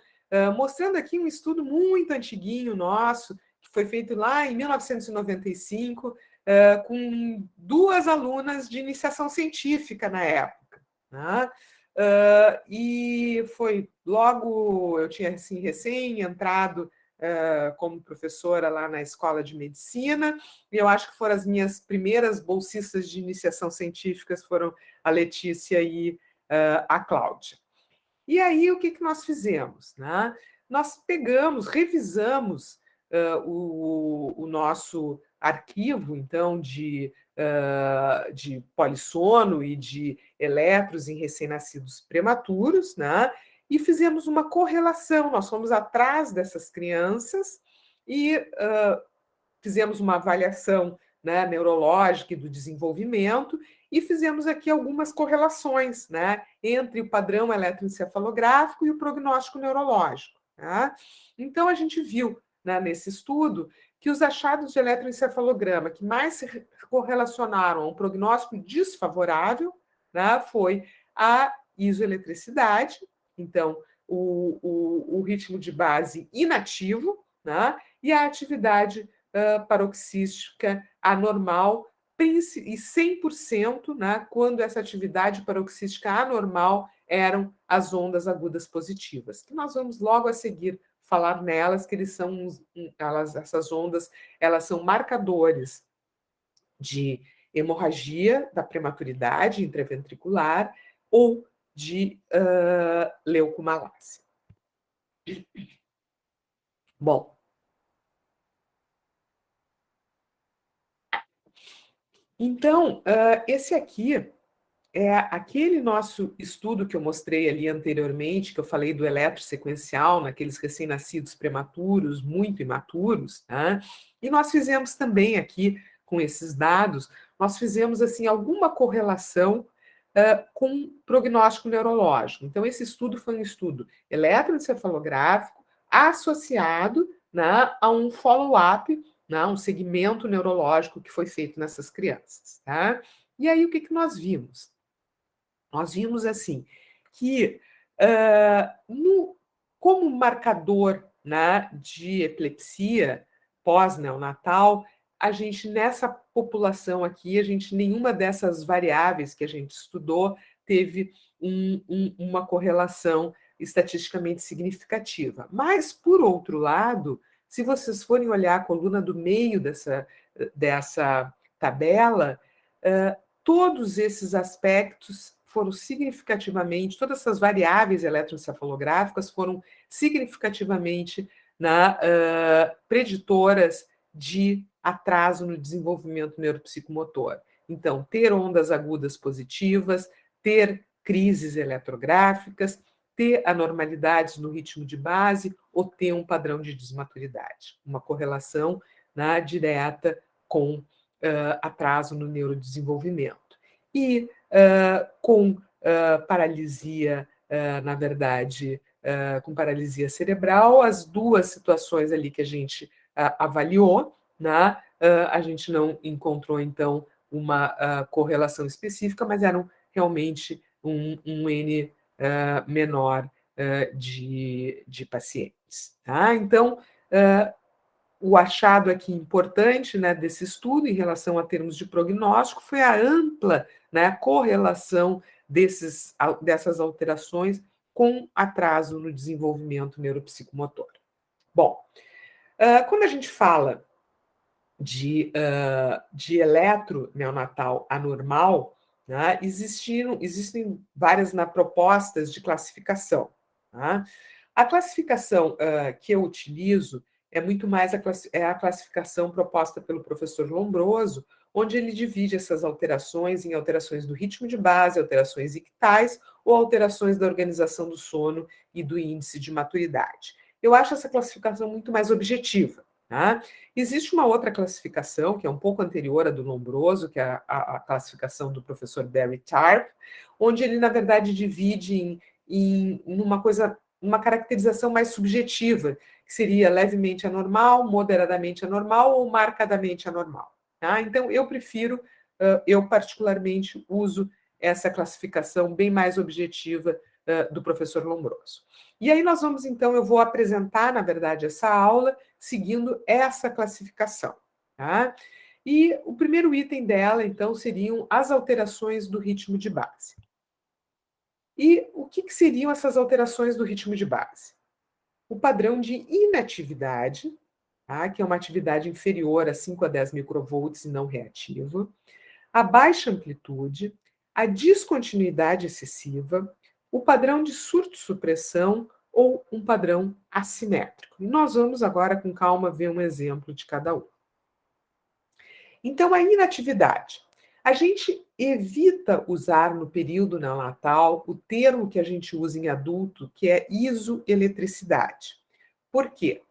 S1: mostrando aqui um estudo muito antiguinho nosso, que foi feito lá em 1995, com duas alunas de iniciação científica na época. Né? E foi logo, eu tinha assim, recém entrado como professora lá na escola de medicina, e eu acho que foram as minhas primeiras bolsistas de iniciação científica, foram a Letícia e a Cláudia. E aí, o que nós fizemos? Né? Nós pegamos, revisamos o nosso arquivo, então, de polissono e de elétrons em recém-nascidos prematuros, né? E fizemos uma correlação, nós fomos atrás dessas crianças e fizemos uma avaliação, né, neurológica e do desenvolvimento, e fizemos aqui algumas correlações, né, entre o padrão eletroencefalográfico e o prognóstico neurológico. Tá? Então, a gente viu, né, nesse estudo que os achados de eletroencefalograma que mais se correlacionaram a um prognóstico desfavorável, né, foi a isoeletricidade, então, o ritmo de base inativo, né, e a atividade paroxística anormal, e 100%, né, quando essa atividade paroxística anormal eram as ondas agudas positivas, que nós vamos logo a seguir falar nelas, que essas ondas, elas são marcadores de hemorragia da prematuridade intraventricular ou de leucomalácia. Bom, então, esse aqui é aquele nosso estudo que eu mostrei ali anteriormente, que eu falei do eletrosequencial, naqueles recém-nascidos prematuros, muito imaturos, tá? E nós fizemos também aqui, com esses dados, nós fizemos assim alguma correlação com prognóstico neurológico. Então, esse estudo foi um estudo eletroencefalográfico associado, né, a um follow-up, né, um segmento neurológico que foi feito nessas crianças. Tá? E aí, o que nós vimos? Nós vimos assim que, como marcador, né, de epilepsia pós-neonatal, a gente, nessa população aqui, nenhuma dessas variáveis que a gente estudou teve uma correlação estatisticamente significativa. Mas, por outro lado, se vocês forem olhar a coluna do meio dessa tabela, todos esses aspectos foram significativamente, todas essas variáveis eletroencefalográficas foram significativamente preditoras de atraso no desenvolvimento neuropsicomotor. Então, ter ondas agudas positivas, ter crises eletrográficas, ter anormalidades no ritmo de base ou ter um padrão de desmaturidade. Uma correlação, né, direta com atraso no neurodesenvolvimento. E com paralisia, na verdade, com paralisia cerebral, as duas situações ali que a gente avaliou, né, a gente não encontrou, então, uma correlação específica, mas eram realmente um N menor de pacientes. Tá? Então, o achado aqui importante, né, desse estudo em relação a termos de prognóstico foi a ampla, né, correlação dessas alterações com atraso no desenvolvimento neuropsicomotor. Bom, quando a gente fala de eletro neonatal anormal, né, existem várias propostas de classificação. Tá? A classificação que eu utilizo é muito mais a classificação proposta pelo professor Lombroso, onde ele divide essas alterações em alterações do ritmo de base, alterações ictais ou alterações da organização do sono e do índice de maturidade. Eu acho essa classificação muito mais objetiva. Tá? Existe uma outra classificação, que é um pouco anterior à do Lombroso, que é a classificação do professor Barry Tarp, onde ele, na verdade, divide em uma caracterização mais subjetiva, que seria levemente anormal, moderadamente anormal ou marcadamente anormal. Tá? Então, eu particularmente uso essa classificação bem mais objetiva do professor Lombroso. E aí eu vou apresentar, na verdade, essa aula seguindo essa classificação. Tá? E o primeiro item dela, então, seriam as alterações do ritmo de base. E o que seriam essas alterações do ritmo de base? O padrão de inatividade, tá? Que é uma atividade inferior a 5 a 10 microvolts e não reativa, a baixa amplitude, a descontinuidade excessiva, o padrão de surto-supressão ou um padrão assimétrico. E nós vamos agora, com calma, ver um exemplo de cada um. Então, a inatividade. A gente evita usar no período neonatal o termo que a gente usa em adulto, que é isoeletricidade. Por quê?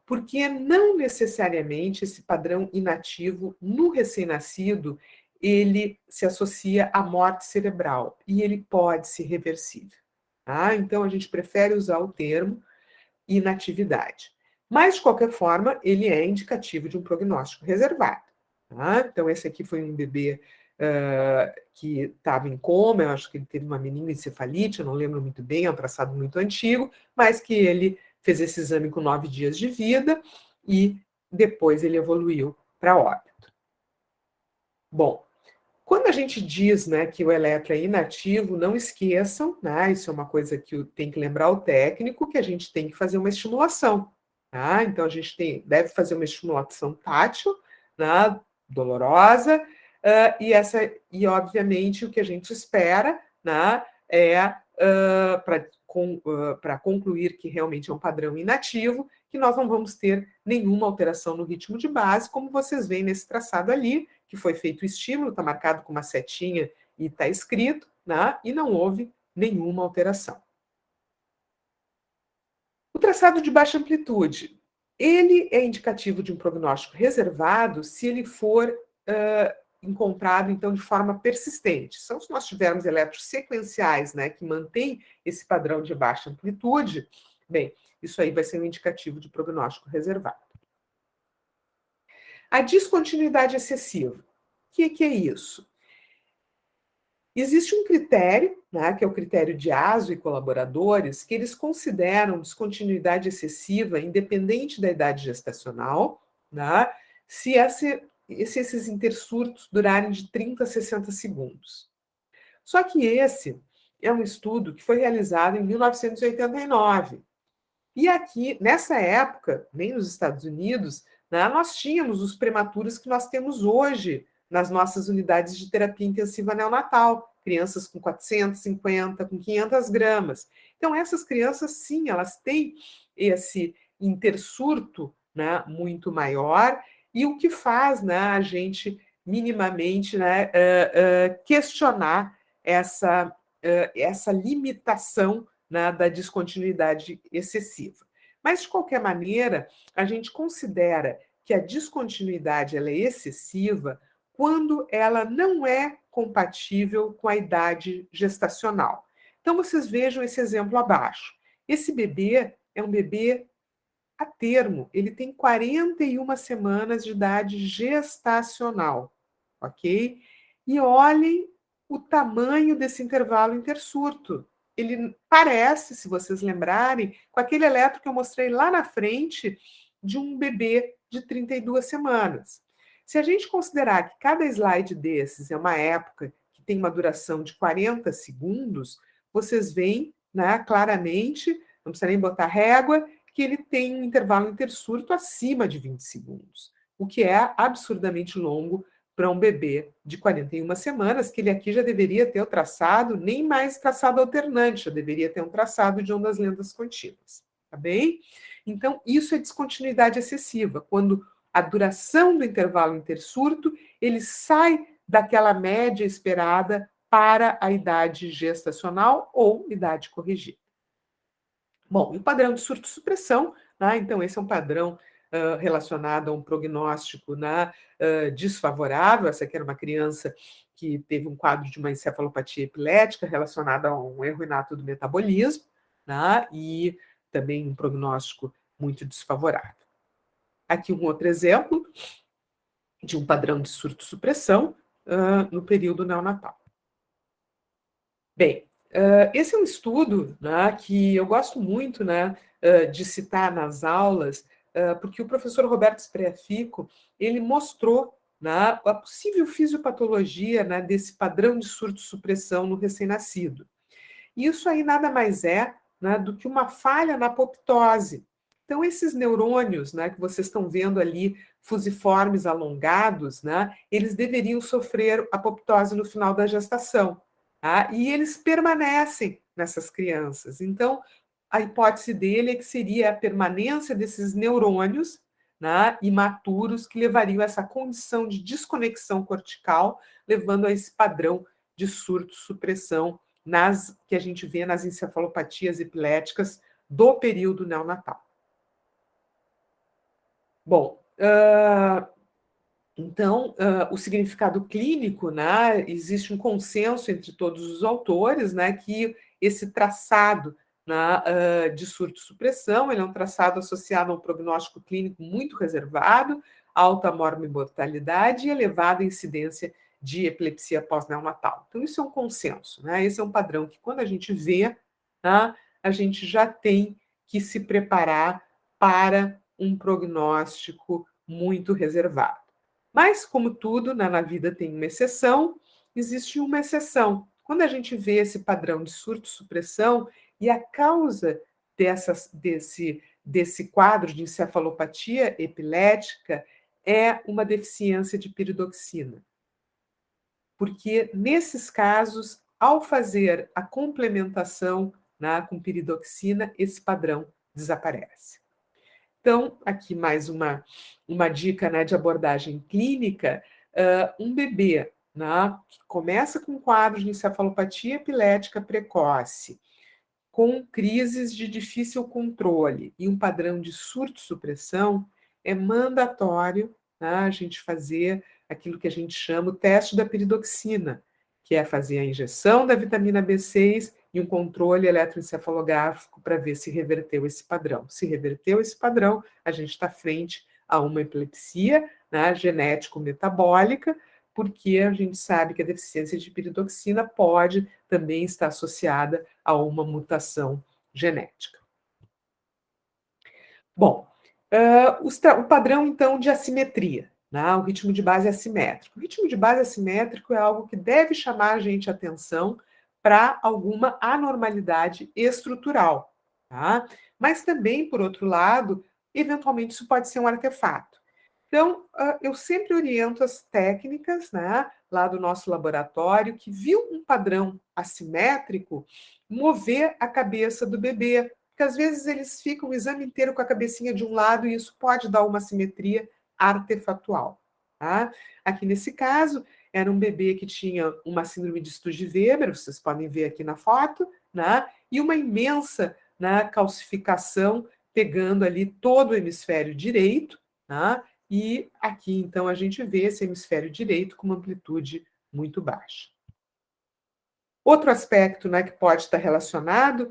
S1: Porque não necessariamente esse padrão inativo no recém-nascido ele se associa à morte cerebral e ele pode ser reversível. Tá? Então, a gente prefere usar o termo inatividade. Mas, de qualquer forma, ele é indicativo de um prognóstico reservado. Tá? Então, esse aqui foi um bebê que estava em coma, eu acho que ele teve uma meningoencefalite, eu não lembro muito bem, é um traçado muito antigo, mas que ele fez esse exame com 9 dias de vida e depois ele evoluiu para óbito. Bom, quando a gente diz, né, que o eletro é inativo, não esqueçam, né, isso é uma coisa que tem que lembrar o técnico, que a gente tem que fazer uma estimulação. Tá? Então, a gente deve fazer uma estimulação tátil, né, dolorosa, e, obviamente, o que a gente espera, né, é, para concluir que realmente é um padrão inativo, que nós não vamos ter nenhuma alteração no ritmo de base, como vocês veem nesse traçado ali, que foi feito o estímulo, está marcado com uma setinha e está escrito, né, e não houve nenhuma alteração. O traçado de baixa amplitude, ele é indicativo de um prognóstico reservado se ele for encontrado, então, de forma persistente. Então, se nós tivermos eletros sequenciais, né, que mantêm esse padrão de baixa amplitude, bem, isso aí vai ser um indicativo de prognóstico reservado. A descontinuidade excessiva. O que é isso? Existe um critério, né, que é o critério de ASO e colaboradores, que eles consideram descontinuidade excessiva, independente da idade gestacional, né, se esses intersurtos durarem de 30 a 60 segundos. Só que esse é um estudo que foi realizado em 1989. E aqui, nessa época, nem nos Estados Unidos, né, nós tínhamos os prematuros que nós temos hoje nas nossas unidades de terapia intensiva neonatal, crianças com 450, com 500 gramas. Então, essas crianças, sim, elas têm esse intersurto, né, muito maior, e o que faz, né, a gente minimamente, né, questionar essa limitação, né, da descontinuidade excessiva. Mas, de qualquer maneira, a gente considera que a descontinuidade ela é excessiva quando ela não é compatível com a idade gestacional. Então, vocês vejam esse exemplo abaixo. Esse bebê é um bebê a termo, ele tem 41 semanas de idade gestacional, ok? E olhem o tamanho desse intervalo intersurto. Ele parece, se vocês lembrarem, com aquele eletro que eu mostrei lá na frente de um bebê de 32 semanas. Se a gente considerar que cada slide desses é uma época que tem uma duração de 40 segundos, vocês veem, né, claramente, não precisa nem botar régua, que ele tem um intervalo intersurto acima de 20 segundos, o que é absurdamente longo para um bebê de 41 semanas, que ele aqui já deveria ter o traçado, nem mais traçado alternante, já deveria ter um traçado de ondas lentas contínuas, tá bem? Então, isso é descontinuidade excessiva, quando a duração do intervalo intersurto, ele sai daquela média esperada para a idade gestacional ou idade corrigida. Bom, e o padrão de surto-supressão, né? Então, esse é um padrão relacionado a um prognóstico, né, desfavorável. Essa aqui era uma criança que teve um quadro de uma encefalopatia epilética relacionada a um erro inato do metabolismo, né, e também um prognóstico muito desfavorável. Aqui um outro exemplo de um padrão de surto-supressão no período neonatal. Bem, esse é um estudo, né, que eu gosto muito, né, de citar nas aulas, porque o professor Roberto Spreafico, ele mostrou, né, a possível fisiopatologia, né, desse padrão de surto-supressão no recém-nascido. Isso aí nada mais é, né, do que uma falha na apoptose. Então, esses neurônios, né, que vocês estão vendo ali, fusiformes alongados, né, eles deveriam sofrer apoptose no final da gestação. Tá? E eles permanecem nessas crianças. Então, a hipótese dele é que seria a permanência desses neurônios, né, imaturos que levariam a essa condição de desconexão cortical, levando a esse padrão de surto-supressão que a gente vê nas encefalopatias epiléticas do período neonatal. Bom, então, o significado clínico, né, existe um consenso entre todos os autores, né, que esse traçado, né, de surto-supressão, ele é um traçado associado a um prognóstico clínico muito reservado, alta mortalidade e elevada incidência de epilepsia pós-neonatal. Então, isso é um consenso, né? Esse é um padrão que, quando a gente vê, né, a gente já tem que se preparar para um prognóstico muito reservado. Mas, como tudo, na vida tem uma exceção, existe uma exceção. Quando a gente vê esse padrão de surto-supressão e a causa desse quadro de encefalopatia epilética é uma deficiência de piridoxina. Porque, nesses casos, ao fazer a complementação, né, com piridoxina, esse padrão desaparece. Então, aqui mais uma dica, né, de abordagem clínica, um bebê, né, que começa com quadro de encefalopatia epilética precoce, com crises de difícil controle e um padrão de surto-supressão, é mandatório, né, a gente fazer aquilo que a gente chama o teste da piridoxina, que é fazer a injeção da vitamina B6 e um controle eletroencefalográfico para ver se reverteu esse padrão. Se reverteu esse padrão, a gente está frente a uma epilepsia, né, genético-metabólica, porque a gente sabe que a deficiência de piridoxina pode também estar associada a uma mutação genética. Bom, o padrão, então, de assimetria, né? O ritmo de base assimétrico. O ritmo de base assimétrico é algo que deve chamar a gente atenção para alguma anormalidade estrutural, tá? Mas também, por outro lado, eventualmente isso pode ser um artefato. Então, eu sempre oriento as técnicas, né, lá do nosso laboratório, que viu um padrão assimétrico, mover a cabeça do bebê, porque às vezes eles ficam o exame inteiro com a cabecinha de um lado e isso pode dar uma assimetria artefatual. Tá? Aqui nesse caso, era um bebê que tinha uma síndrome de Sturge-Weber, vocês podem ver aqui na foto, né, e uma imensa, né, calcificação pegando ali todo o hemisfério direito, né, e aqui, então, a gente vê esse hemisfério direito com uma amplitude muito baixa. Outro aspecto, né, que pode estar relacionado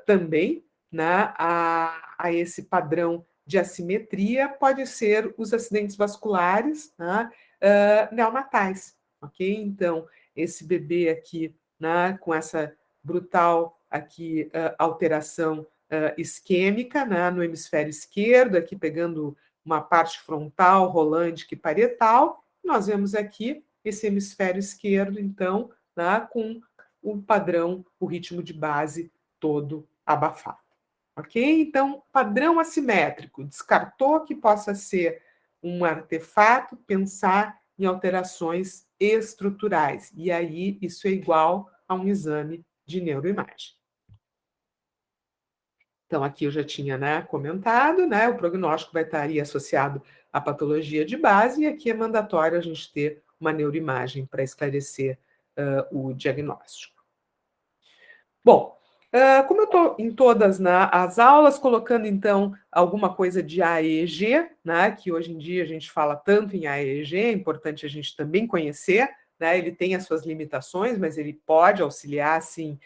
S1: também, né, a esse padrão de assimetria pode ser os acidentes vasculares, né, neonatais, ok? Então, esse bebê aqui, né, com essa brutal aqui, alteração isquêmica, né, no hemisfério esquerdo, aqui pegando uma parte frontal, rolante e parietal. Nós vemos aqui esse hemisfério esquerdo, então, né, com o padrão, o ritmo de base todo abafado. Ok? Então, padrão assimétrico. Descartou que possa ser um artefato, pensar em alterações estruturais. E aí, isso é igual a um exame de neuroimagem. Então, aqui eu já tinha, né, comentado, né, o prognóstico vai estar aí associado à patologia de base, e aqui é mandatório a gente ter uma neuroimagem para esclarecer o diagnóstico. Bom, como eu estou em todas, né, as aulas, colocando, então, alguma coisa de AEG, né, que hoje em dia a gente fala tanto em AEG, é importante a gente também conhecer, né, ele tem as suas limitações, mas ele pode auxiliar, sim,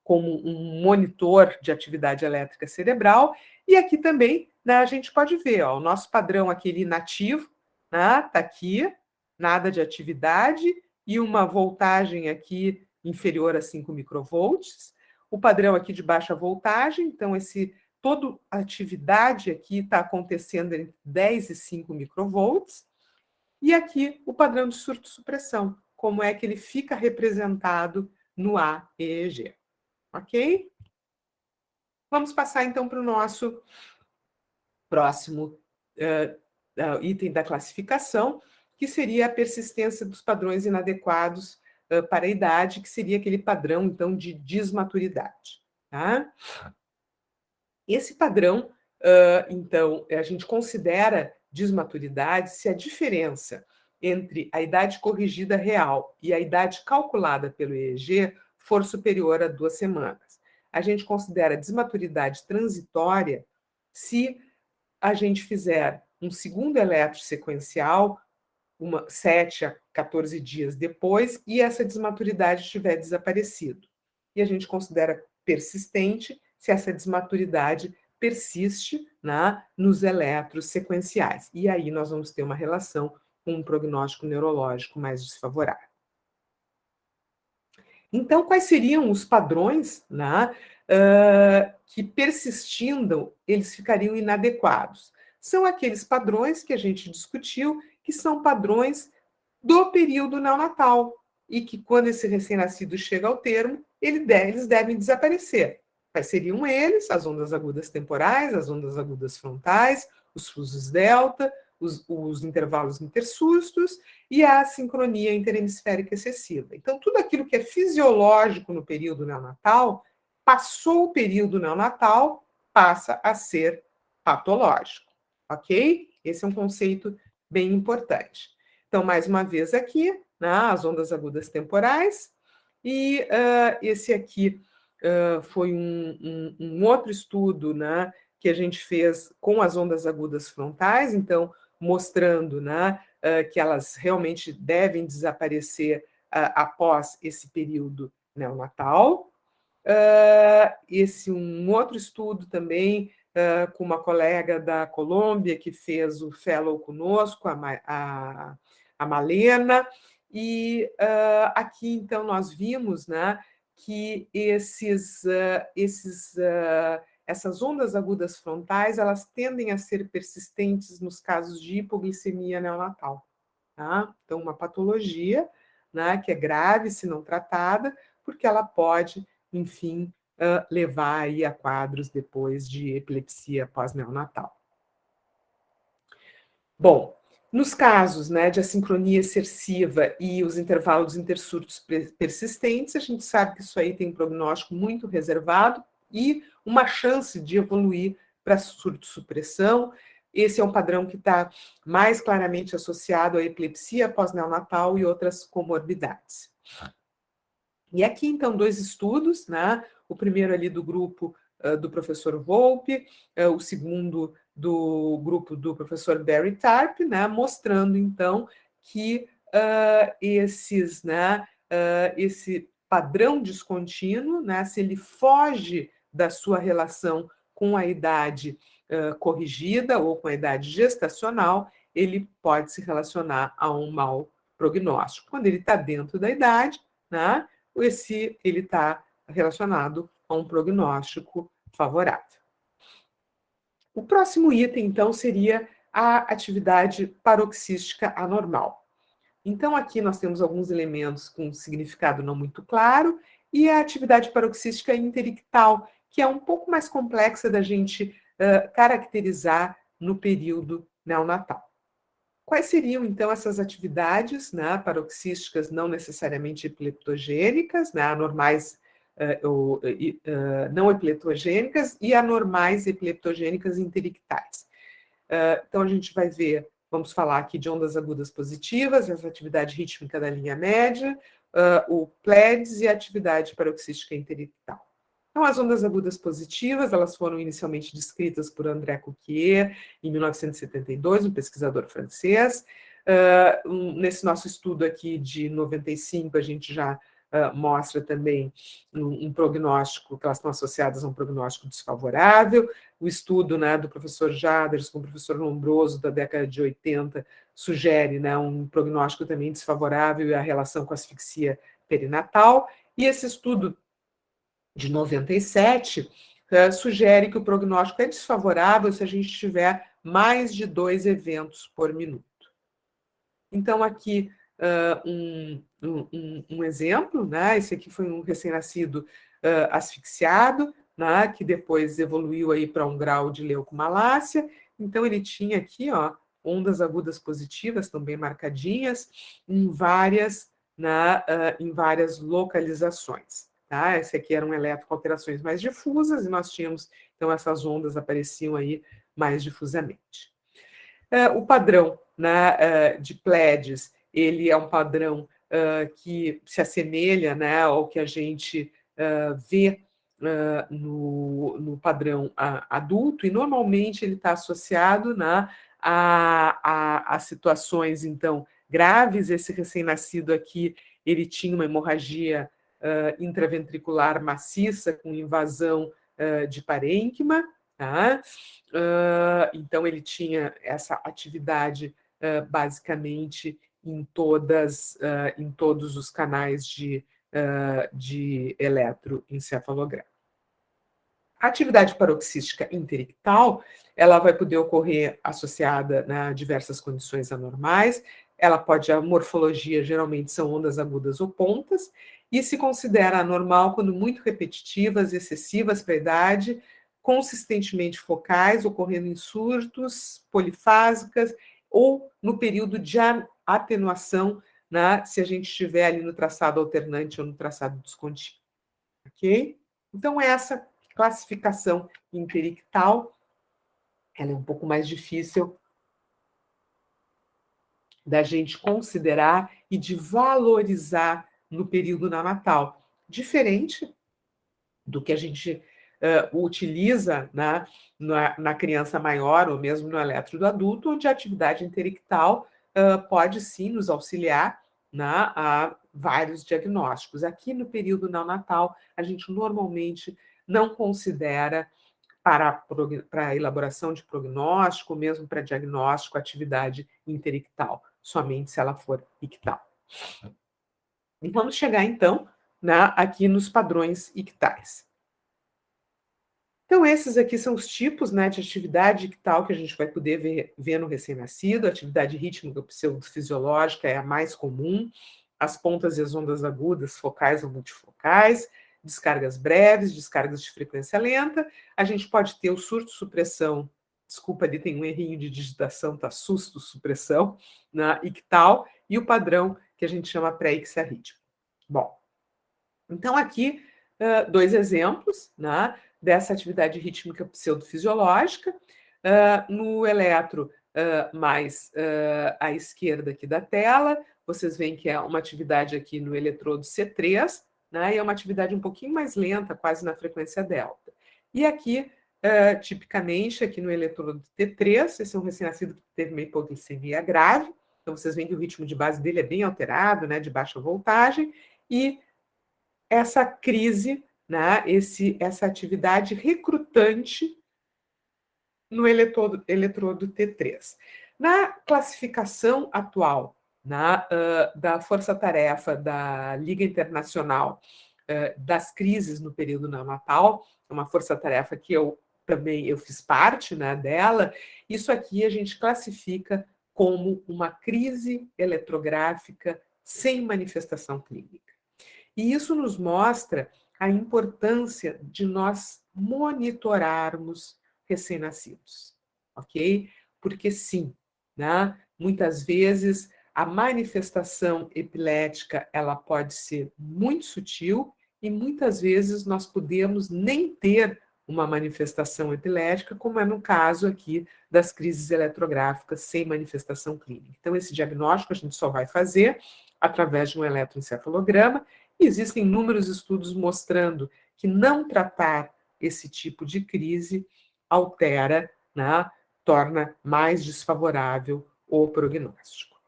S1: como um monitor de atividade elétrica cerebral. E aqui também, né, a gente pode ver, ó, o nosso padrão aquele inativo, né, está aqui, nada de atividade, e uma voltagem aqui inferior a 5 microvolts. O padrão aqui de baixa voltagem, então toda a atividade aqui está acontecendo entre 10 e 5 microvolts. E aqui o padrão de surto-supressão, como é que ele fica representado no AEG. Ok? Vamos passar, então, para o nosso próximo item da classificação, que seria a persistência dos padrões inadequados para a idade, que seria aquele padrão, então, de desmaturidade. Tá? Esse padrão, Então, a gente considera desmaturidade se a diferença entre a idade corrigida real e a idade calculada pelo EEG for superior a 2 semanas. A gente considera desmaturidade transitória se a gente fizer um segundo eletro sequencial 7 a 14 dias depois e essa desmaturidade tiver desaparecido. E a gente considera persistente se essa desmaturidade persiste, né, nos eletros sequenciais. E aí nós vamos ter uma relação com um prognóstico neurológico mais desfavorável. Então, quais seriam os padrões, né, que persistindo, eles ficariam inadequados? São aqueles padrões que a gente discutiu, que são padrões do período neonatal, e que quando esse recém-nascido chega ao termo, eles devem desaparecer. Quais seriam eles? As ondas agudas temporais, as ondas agudas frontais, os fusos delta, os intervalos intersustos e a sincronia interhemisférica excessiva. Então, tudo aquilo que é fisiológico no período neonatal, passou o período neonatal, passa a ser patológico, ok? Esse é um conceito bem importante. Então, mais uma vez aqui, né, as ondas agudas temporais, e esse aqui foi um outro estudo, né, que a gente fez com as ondas agudas frontais, então, mostrando, né, que elas realmente devem desaparecer após esse período neonatal. Esse um outro estudo também com uma colega da Colômbia que fez o fellow conosco, a Malena, e aqui então nós vimos, né, que essas ondas agudas frontais elas tendem a ser persistentes nos casos de hipoglicemia neonatal. Tá? Então, uma patologia, né, que é grave se não tratada, porque ela pode, enfim, levar aí a quadros depois de epilepsia pós-neonatal. Bom, nos casos, né, de assincronia excessiva e os intervalos intersurtos persistentes, a gente sabe que isso aí tem um prognóstico muito reservado e uma chance de evoluir para surto-supressão. Esse é um padrão que está mais claramente associado à epilepsia pós-neonatal e outras comorbidades. E aqui, então, 2 estudos, né? O primeiro ali do grupo do professor Volpe, o segundo do grupo do professor Barry Tarp, né? Mostrando, então, que esse padrão descontínuo, né? Se ele foge da sua relação com a idade corrigida ou com a idade gestacional, ele pode se relacionar a um mau prognóstico. Quando ele está dentro da idade, né? Ele está relacionado a um prognóstico favorável. O próximo item, então, seria a atividade paroxística anormal. Então, aqui nós temos alguns elementos com significado não muito claro, e a atividade paroxística interictal, que é um pouco mais complexa da gente caracterizar no período neonatal. Quais seriam, então, essas atividades, né, paroxísticas não necessariamente epileptogênicas, né, anormais não epileptogênicas e anormais epileptogênicas interictais? Então, a gente vai ver, vamos falar aqui de ondas agudas positivas, essa atividade rítmica da linha média, o PLEDS e a atividade paroxística interictal. Então, as ondas agudas positivas, elas foram inicialmente descritas por André Coquier, em 1972, um pesquisador francês. Nesse nosso estudo aqui de 95, a gente já mostra também um prognóstico, que elas estão associadas a um prognóstico desfavorável. O estudo, né, do professor Jaders com o professor Lombroso, da década de 80, sugere, né, um prognóstico também desfavorável e a relação com a asfixia perinatal. E esse estudo de 97, sugere que o prognóstico é desfavorável se a gente tiver mais de 2 eventos por minuto. Então, aqui um exemplo, né? Esse aqui foi um recém-nascido asfixiado, né? Que depois evoluiu aí para um grau de leucomalácia. Então, ele tinha aqui, ó, ondas agudas positivas, também marcadinhas, em várias localizações. Tá? Esse aqui eram eletro com alterações mais difusas, e nós tínhamos então essas ondas apareciam aí mais difusamente. O padrão, né, de Pleiades, ele é um padrão que se assemelha, né, ao que a gente vê no padrão adulto, e normalmente ele está associado, né, a situações, então, graves. Esse recém-nascido aqui, ele tinha uma hemorragia intraventricular maciça com invasão de parênquima, tá? Então, ele tinha essa atividade basicamente em todos os canais de eletroencefalograma. A atividade paroxística interictal, ela vai poder ocorrer associada, né, a diversas condições anormais. A morfologia geralmente são ondas agudas ou pontas, e se considera anormal quando muito repetitivas, excessivas para a idade, consistentemente focais, ocorrendo em surtos, polifásicas, ou no período de atenuação, né, se a gente estiver ali no traçado alternante ou no traçado descontínuo. Ok? Então, essa classificação interictal, ela é um pouco mais difícil da gente considerar e de valorizar no período neonatal, diferente do que a gente utiliza, né, na criança maior ou mesmo no eletro do adulto, onde a atividade interictal pode sim nos auxiliar, né, a vários diagnósticos. Aqui no período neonatal, a gente normalmente não considera para a elaboração de prognóstico, mesmo para diagnóstico, atividade interictal, somente se ela for ictal. E vamos chegar, então, aqui nos padrões ictais. Então, esses aqui são os tipos, né, de atividade ictal que a gente vai poder ver no recém-nascido. A atividade rítmica pseudofisiológica é a mais comum, as pontas e as ondas agudas, focais ou multifocais, descargas breves, descargas de frequência lenta. A gente pode ter o surto-supressão, desculpa, ali tem um errinho de digitação, tá? Susto-supressão, na ictal, e o padrão que a gente chama pré-icsia rítmica. Bom, então aqui, dois exemplos, né, dessa atividade rítmica pseudofisiológica. No eletro mais à esquerda aqui da tela, vocês veem que é uma atividade aqui no eletrodo C3, né, e é uma atividade um pouquinho mais lenta, quase na frequência delta. E aqui, tipicamente, aqui no eletrodo T3, esse é um recém-nascido que teve uma hipoglicemia grave, então vocês veem que o ritmo de base dele é bem alterado, né, de baixa voltagem, e essa crise, né, essa atividade recrutante no eletrodo T3. Na classificação atual, da força-tarefa da Liga Internacional das Crises no período neonatal, uma força-tarefa que eu fiz parte, né, dela, isso aqui a gente classifica como uma crise eletrográfica sem manifestação clínica. E isso nos mostra a importância de nós monitorarmos recém-nascidos, ok? Porque sim, né, muitas vezes a manifestação epilética ela pode ser muito sutil e muitas vezes nós podemos nem ter uma manifestação epilética, como é no caso aqui das crises eletrográficas sem manifestação clínica. Então, esse diagnóstico a gente só vai fazer através de um eletroencefalograma. Existem inúmeros estudos mostrando que não tratar esse tipo de crise altera, né, torna mais desfavorável o prognóstico.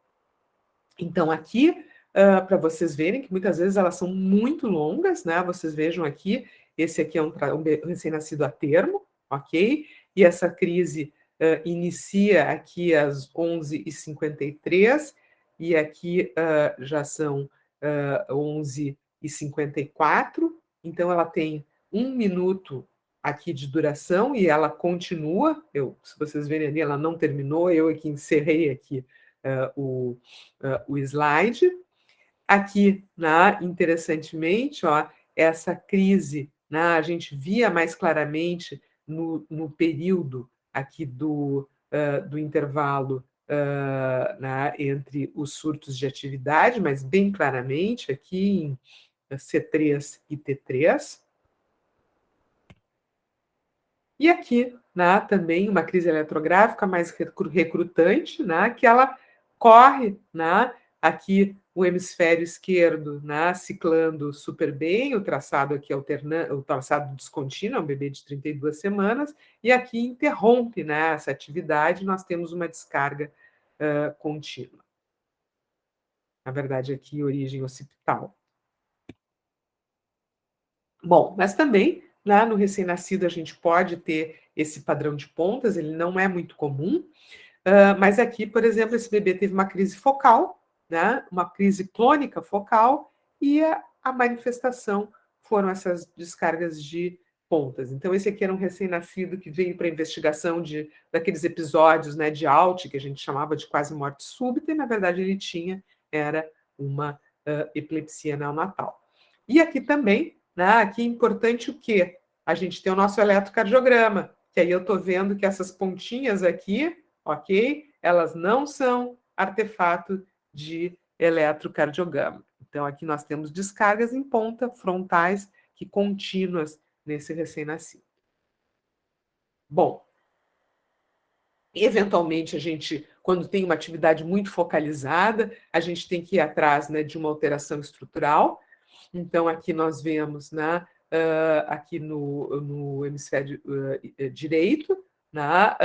S1: Então, aqui, para vocês verem que muitas vezes elas são muito longas, né? Vocês vejam aqui, esse aqui é um recém-nascido a termo, ok? E essa crise inicia aqui às 11h53, e aqui já são 11h54, então ela tem 1 minuto aqui de duração e ela continua. Se vocês verem ali, ela não terminou, eu aqui encerrei aqui o slide. Aqui, né, interessantemente, ó, essa crise, né, a gente via mais claramente no período aqui do intervalo né, entre os surtos de atividade, mas bem claramente aqui em C3 e T3. E aqui, né, também uma crise eletrográfica mais recrutante, né, que ela corre, né, aqui o hemisfério esquerdo, né, ciclando super bem, o traçado aqui o traçado descontínuo, é um bebê de 32 semanas, e aqui interrompe, né, essa atividade, nós temos uma descarga contínua. Na verdade, aqui origem occipital. Bom, mas também, né, no recém-nascido a gente pode ter esse padrão de pontas, ele não é muito comum, mas aqui, por exemplo, esse bebê teve uma crise focal, né, uma crise clônica focal, e a manifestação foram essas descargas de pontas. Então, esse aqui era um recém-nascido que veio para a investigação daqueles episódios, né, de ALT, que a gente chamava de quase morte súbita, e na verdade ele era uma epilepsia neonatal. E aqui também, né, aqui é importante o quê? A gente tem o nosso eletrocardiograma, que aí eu estou vendo que essas pontinhas aqui, ok? Elas não são artefato de eletrocardiograma. Então, aqui nós temos descargas em ponta, frontais, que contínuas nesse recém-nascido. Bom, eventualmente, a gente, quando tem uma atividade muito focalizada, a gente tem que ir atrás, né, de uma alteração estrutural. Então, aqui nós vemos, né, aqui no hemisfério direito, né,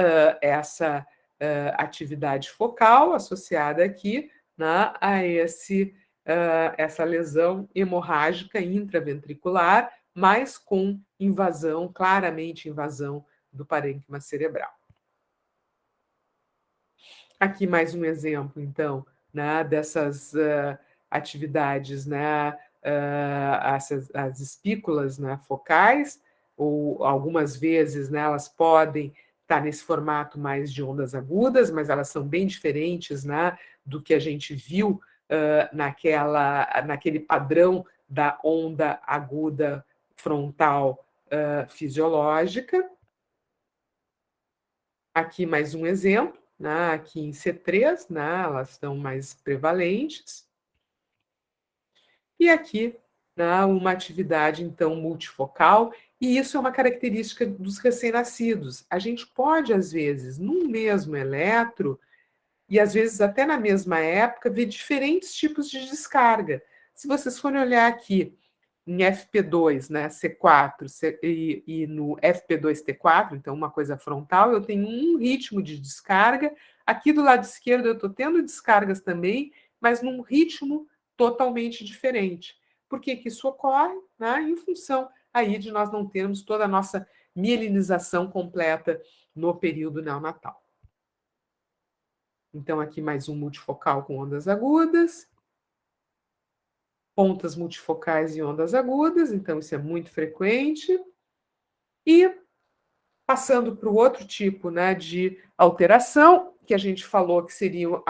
S1: essa atividade focal associada aqui, né, a essa lesão hemorrágica intraventricular, mas com invasão, claramente invasão do parênquima cerebral. Aqui mais um exemplo, então, né, dessas atividades, né, as espículas, né, focais, ou algumas vezes, né, elas podem estar nesse formato mais de ondas agudas, mas elas são bem diferentes, né, do que a gente viu naquele padrão da onda aguda frontal fisiológica. Aqui mais um exemplo, né, aqui em C3, né, elas estão mais prevalentes. E aqui, né, uma atividade, então, multifocal, e isso é uma característica dos recém-nascidos. A gente pode, às vezes, num mesmo eletro, e às vezes até na mesma época, ver diferentes tipos de descarga. Se vocês forem olhar aqui em FP2, né, C4 e no FP2T4, então uma coisa frontal, eu tenho um ritmo de descarga. Aqui do lado esquerdo eu estou tendo descargas também, mas num ritmo totalmente diferente. Por que que isso ocorre? Né? Em função aí de nós não termos toda a nossa mielinização completa no período neonatal. Então, aqui mais um multifocal com ondas agudas, pontas multifocais e ondas agudas, então isso é muito frequente. E passando para o outro tipo, né, de alteração, que a gente falou que seriam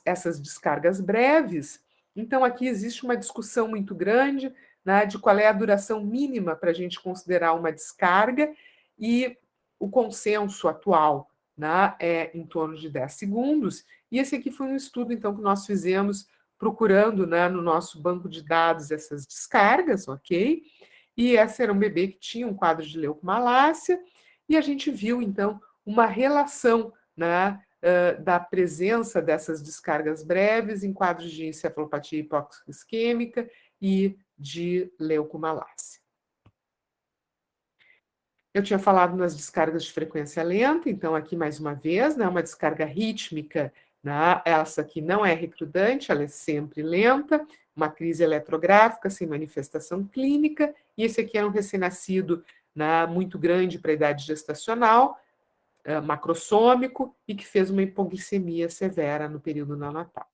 S1: essas descargas breves. Então, aqui existe uma discussão muito grande, né, de qual é a duração mínima para a gente considerar uma descarga, e o consenso atual, né, é em torno de 10 segundos. E esse aqui foi um estudo, então, que nós fizemos procurando, né, no nosso banco de dados essas descargas, ok? E esse era um bebê que tinha um quadro de leucomalácia, e a gente viu, então, uma relação, né, da presença dessas descargas breves em quadros de encefalopatia hipóxico-isquêmica e de leucomalácia. Eu tinha falado nas descargas de frequência lenta, então aqui mais uma vez, né, uma descarga rítmica, né, essa aqui não é recrudante, ela é sempre lenta, uma crise eletrográfica sem manifestação clínica, e esse aqui era um recém-nascido, né, muito grande para a idade gestacional, macrossômico, e que fez uma hipoglicemia severa no período neonatal.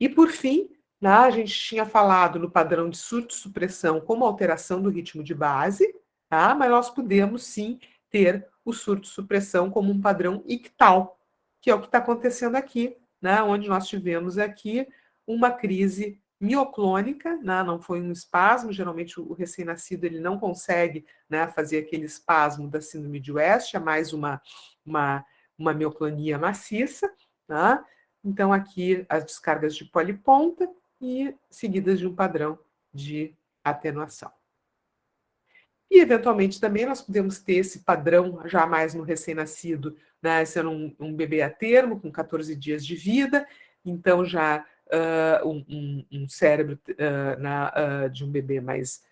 S1: E, por fim, né, a gente tinha falado no padrão de surto-supressão como alteração do ritmo de base, tá? Mas nós podemos, sim, ter o surto-supressão como um padrão ictal, que é o que está acontecendo aqui, né, onde nós tivemos aqui uma crise mioclônica, né, não foi um espasmo, geralmente o recém-nascido ele não consegue, né, fazer aquele espasmo da síndrome de West, é mais uma mioclonia maciça, tá? Então, aqui as descargas de poliponta e seguidas de um padrão de atenuação. E, eventualmente, também nós podemos ter esse padrão já mais no recém-nascido, né, sendo um bebê a termo, com 14 dias de vida, então já um cérebro de um bebê mais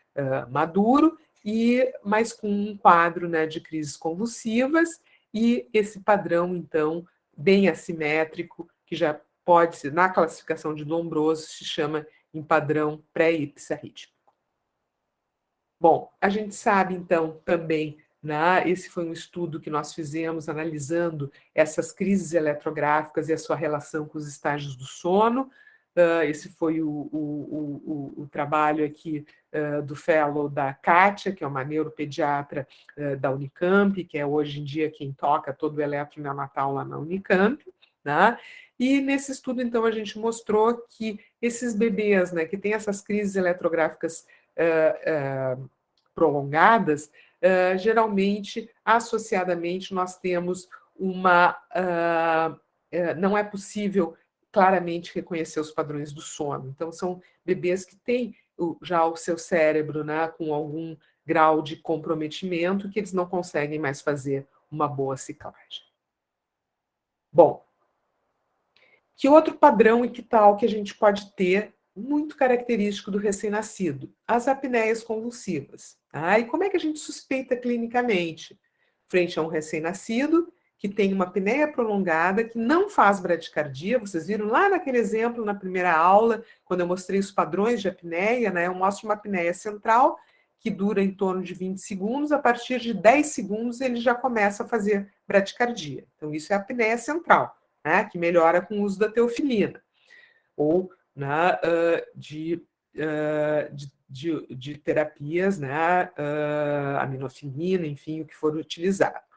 S1: maduro, e mais com um quadro, né, de crises convulsivas, e esse padrão, então, bem assimétrico, que já pode ser, na classificação de Lombroso, se chama em padrão pré-ipsarrítmico. Bom, a gente sabe, então, também, né, esse foi um estudo que nós fizemos analisando essas crises eletrográficas e a sua relação com os estágios do sono. Esse foi o trabalho aqui do fellow da Kátia, que é uma neuropediatra da Unicamp, que é hoje em dia quem toca todo o eletro neonatal lá na Unicamp, né? E nesse estudo, então, a gente mostrou que esses bebês, né, que têm essas crises eletrográficas prolongadas, geralmente, associadamente, nós temos não é possível claramente reconhecer os padrões do sono. Então, são bebês que têm já o seu cérebro, né, com algum grau de comprometimento, que eles não conseguem mais fazer uma boa ciclagem. Bom, que outro padrão e que tal que a gente pode ter, muito característico do recém-nascido? As apneias convulsivas. E como é que a gente suspeita clinicamente? Frente a um recém-nascido que tem uma apneia prolongada, que não faz bradicardia. Vocês viram lá naquele exemplo, na primeira aula, quando eu mostrei os padrões de apneia, né? Eu mostro uma apneia central, que dura em torno de 20 segundos. A partir de 10 segundos, ele já começa a fazer bradicardia. Então, isso é a apneia central, né, que melhora com o uso da teofilina, ou né, de terapias, né, aminofilina, enfim, o que for utilizado.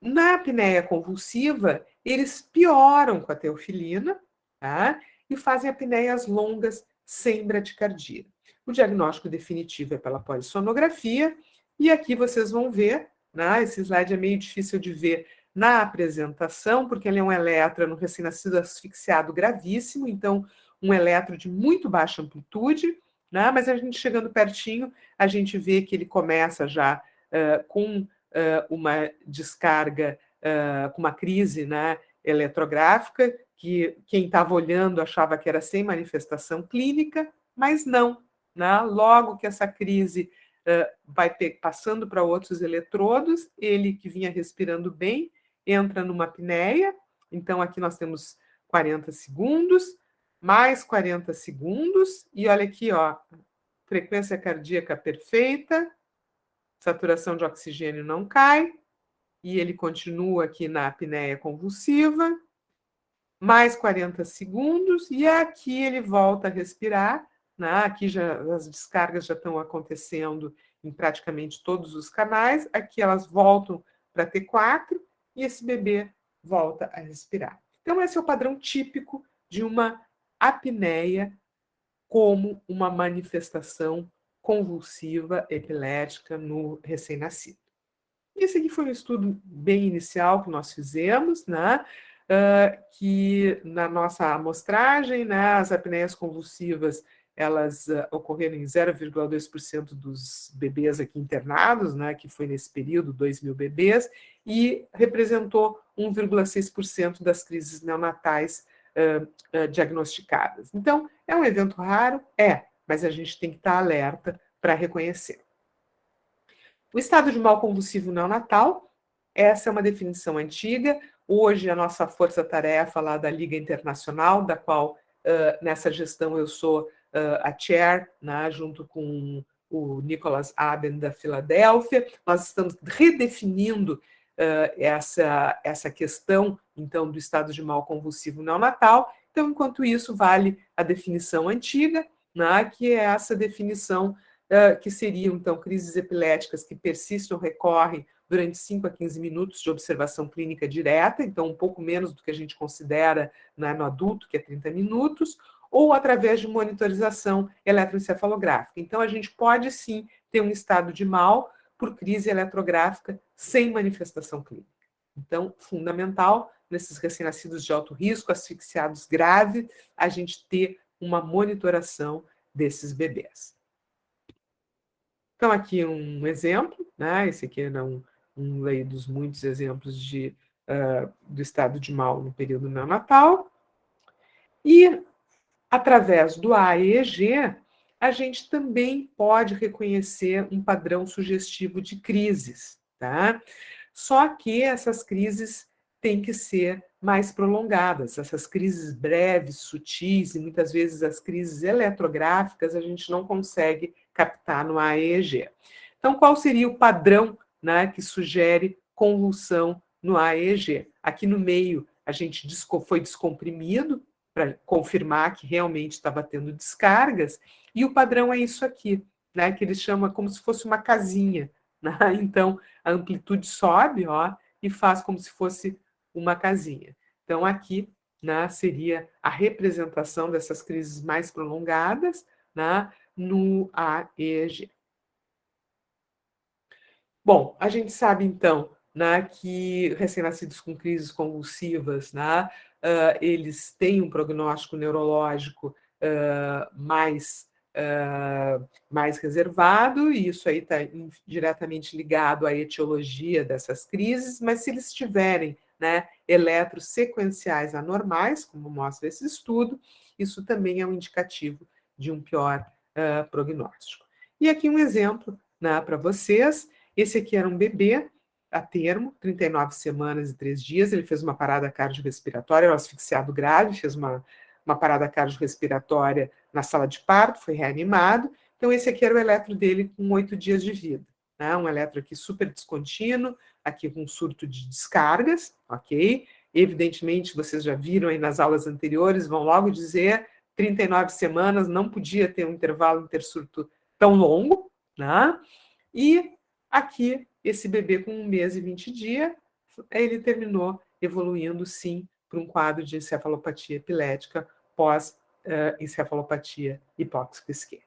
S1: Na apneia convulsiva, eles pioram com a teofilina, tá, e fazem apneias longas sem bradicardia. O diagnóstico definitivo é pela polissonografia, e aqui vocês vão ver, né, esse slide é meio difícil de ver na apresentação, porque ele é um eletro no recém-nascido asfixiado gravíssimo, então um eletro de muito baixa amplitude, né, mas a gente chegando pertinho, a gente vê que ele começa já com uma descarga, com uma crise, né, eletrográfica, que quem estava olhando achava que era sem manifestação clínica, mas não, né? Logo que essa crise vai passando para outros eletrodos, ele que vinha respirando bem, entra numa apneia, então aqui nós temos 40 segundos, mais 40 segundos, e olha aqui, ó, frequência cardíaca perfeita, saturação de oxigênio não cai, e ele continua aqui na apneia convulsiva, mais 40 segundos, e aqui ele volta a respirar, né? Aqui já, as descargas já estão acontecendo em praticamente todos os canais, aqui elas voltam para T4, e esse bebê volta a respirar. Então, esse é o padrão típico de uma apneia como uma manifestação convulsiva epilética no recém-nascido. Esse aqui foi um estudo bem inicial que nós fizemos, né? Que na nossa amostragem, né, as apneias convulsivas, elas ocorreram em 0,2% dos bebês aqui internados, né, que foi nesse período, 2.000 bebês, e representou 1,6% das crises neonatais diagnosticadas. Então, é um evento raro? Mas a gente tem que estar alerta para reconhecer. O estado de mal convulsivo neonatal, essa é uma definição antiga. Hoje, a nossa força-tarefa lá da Liga Internacional, da qual, nessa gestão, eu sou a chair, né, junto com o Nicholas Aben, da Filadélfia. Nós estamos redefinindo essa questão, então, do estado de mal convulsivo neonatal. Então, enquanto isso, vale a definição antiga, né, que é essa definição que seriam, então, crises epiléticas que persistem ou recorrem durante 5 a 15 minutos de observação clínica direta, então um pouco menos do que a gente considera, né, no adulto, que é 30 minutos, ou através de monitorização eletroencefalográfica. Então, a gente pode, sim, ter um estado de mal por crise eletrográfica sem manifestação clínica. Então, fundamental, nesses recém-nascidos de alto risco, asfixiados grave, a gente ter uma monitoração desses bebês. Então, aqui um exemplo, né? Esse aqui era um dos muitos exemplos do estado de mal no período neonatal. E, através do AEG, a gente também pode reconhecer um padrão sugestivo de crises, tá? Só que essas crises têm que ser mais prolongadas. Essas crises breves, sutis, e muitas vezes as crises eletrográficas, a gente não consegue captar no AEG. Então, qual seria o padrão, né, que sugere convulsão no AEG? Aqui no meio, a gente foi descomprimido para confirmar que realmente estava tendo descargas, e o padrão é isso aqui, né, que eles chamam como se fosse uma casinha. Né? Então, a amplitude sobe, ó, e faz como se fosse uma casinha. Então, aqui, né, seria a representação dessas crises mais prolongadas, né, no AEG. Bom, a gente sabe, então, né, que recém-nascidos com crises convulsivas, né, eles têm um prognóstico neurológico mais reservado, e isso aí está diretamente ligado à etiologia dessas crises, mas se eles tiverem, né, eletros sequenciais anormais, como mostra esse estudo, isso também é um indicativo de um pior prognóstico. E aqui um exemplo, né, para vocês. Esse aqui era um bebê a termo, 39 semanas e 3 dias. Ele fez uma parada cardiorrespiratória, era um asfixiado grave, fez uma parada cardiorrespiratória na sala de parto, foi reanimado. Então, esse aqui era o eletro dele com 8 dias de vida. Né? Um eletro aqui super descontínuo, aqui com um surto de descargas, ok? Evidentemente, vocês já viram aí nas aulas anteriores, vão logo dizer 39 semanas, não podia ter um intervalo intersurto tão longo, né? E aqui, esse bebê com 1 mês e 20 dias, ele terminou evoluindo, sim, para um quadro de encefalopatia epilética pós-encefalopatia hipóxico isquêmica.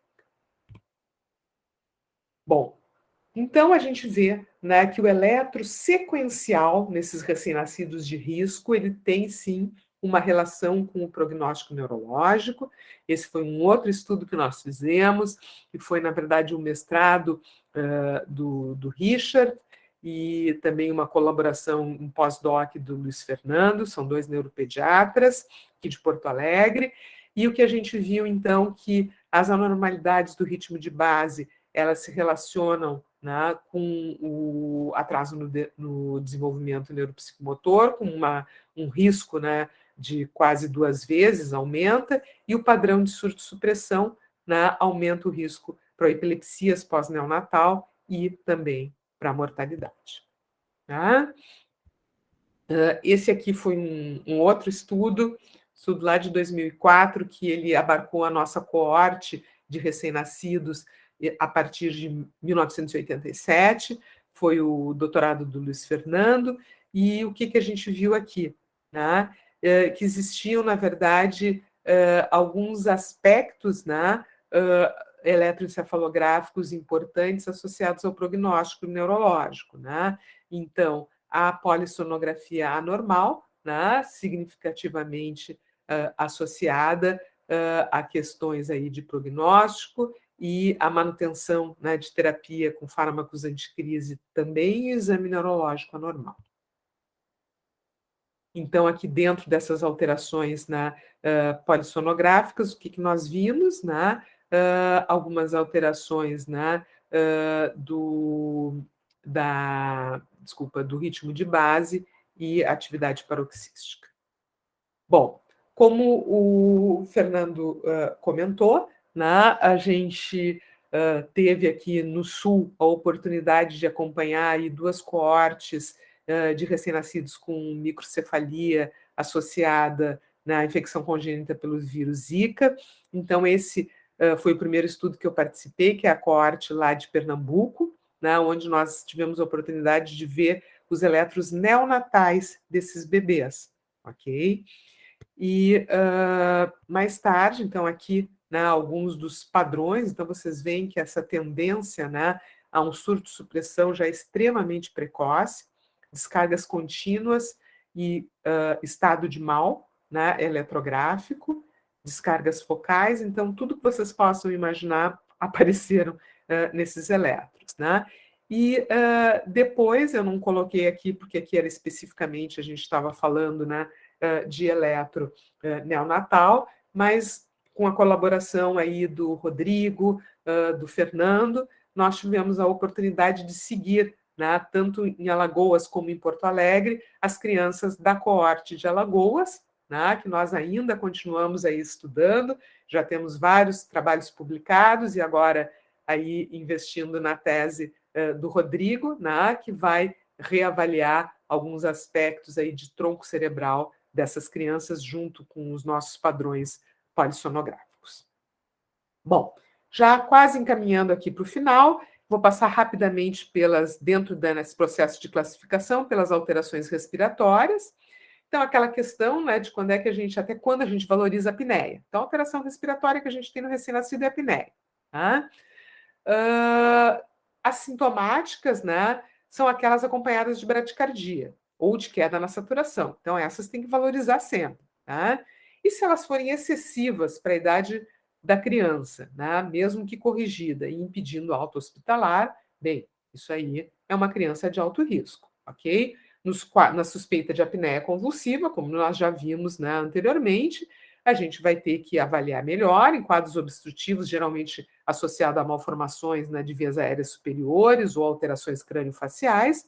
S1: Bom, então a gente vê, né, que o eletro sequencial nesses recém-nascidos de risco, ele tem sim uma relação com o prognóstico neurológico. Esse foi um outro estudo que nós fizemos, que foi, na verdade, um mestrado do Richard, e também uma colaboração, um pós-doc do Luiz Fernando, são 2 neuropediatras aqui de Porto Alegre, e o que a gente viu, então, que as anormalidades do ritmo de base, elas se relacionam, né, com o atraso no desenvolvimento neuropsicomotor, com um risco, né, de quase 2 vezes, aumenta, e o padrão de surto-supressão, né, aumenta o risco para epilepsias pós-neonatal e também para a mortalidade. Tá? Esse aqui foi um outro estudo lá de 2004, que ele abarcou a nossa coorte de recém-nascidos a partir de 1987, foi o doutorado do Luiz Fernando, e o que a gente viu aqui? Né? Que existiam, na verdade, alguns aspectos, né, eletroencefalográficos importantes associados ao prognóstico neurológico. Né? Então, a polissonografia anormal, né, significativamente associada a questões aí de prognóstico, e a manutenção, né, de terapia com fármacos anticrise também, e exame neurológico anormal. Então, aqui dentro dessas alterações, né, polissonográficas, o que nós vimos? Né, algumas alterações, né, do ritmo de base e atividade paroxística. Bom, como o Fernando comentou, né, a gente teve aqui no Sul a oportunidade de acompanhar aí 2 coortes de recém-nascidos com microcefalia associada na infecção congênita pelo vírus Zika. Então, esse foi o primeiro estudo que eu participei, que é a coorte lá de Pernambuco, né, onde nós tivemos a oportunidade de ver os eletros neonatais desses bebês, ok? E mais tarde, então, aqui, né, alguns dos padrões, então vocês veem que essa tendência, né, a um surto-supressão já extremamente precoce, descargas contínuas e estado de mal, né, eletrográfico, descargas focais, então tudo que vocês possam imaginar apareceram nesses elétrons, né? E depois, eu não coloquei aqui, porque aqui era especificamente, a gente estava falando, né, de eletro neonatal, mas com a colaboração aí do Rodrigo, do Fernando, nós tivemos a oportunidade de seguir, né, tanto em Alagoas como em Porto Alegre, as crianças da coorte de Alagoas, né, que nós ainda continuamos aí estudando, já temos vários trabalhos publicados e agora aí investindo na tese do Rodrigo, né, que vai reavaliar alguns aspectos aí de tronco cerebral dessas crianças junto com os nossos padrões polissonográficos. Bom, já quase encaminhando aqui para o final, vou passar rapidamente dentro desse processo de classificação, pelas alterações respiratórias. Então, aquela questão, né, de até quando a gente valoriza a apneia. Então, a alteração respiratória que a gente tem no recém-nascido é a apneia. Tá? As sintomáticas, né, são aquelas acompanhadas de bradicardia ou de queda na saturação. Então, essas tem que valorizar sempre. Tá? E se elas forem excessivas para a idade da criança, né, mesmo que corrigida e impedindo alta hospitalar, bem, isso aí é uma criança de alto risco, ok? Na suspeita de apneia convulsiva, como nós já vimos, né, anteriormente, a gente vai ter que avaliar melhor em quadros obstrutivos, geralmente associado a malformações, né, de vias aéreas superiores ou alterações crâniofaciais,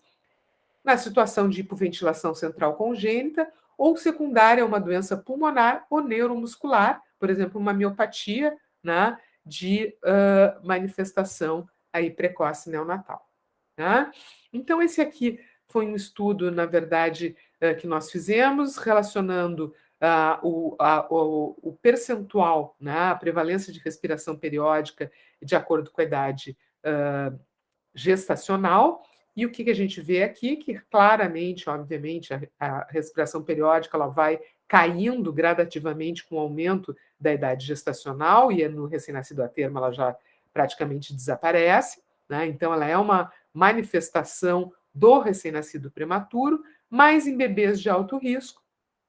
S1: na situação de hipoventilação central congênita ou secundária a uma doença pulmonar ou neuromuscular, por exemplo, uma miopatia, né, de manifestação aí precoce neonatal. Tá? Então, esse aqui foi um estudo, na verdade, que nós fizemos, relacionando o percentual, né, a prevalência de respiração periódica de acordo com a idade gestacional. E o que a gente vê aqui? Que claramente, obviamente, a respiração periódica ela vai caindo gradativamente com o aumento da idade gestacional, e no recém-nascido a termo ela já praticamente desaparece. Né? Então, ela é uma manifestação do recém-nascido prematuro, mas em bebês de alto risco,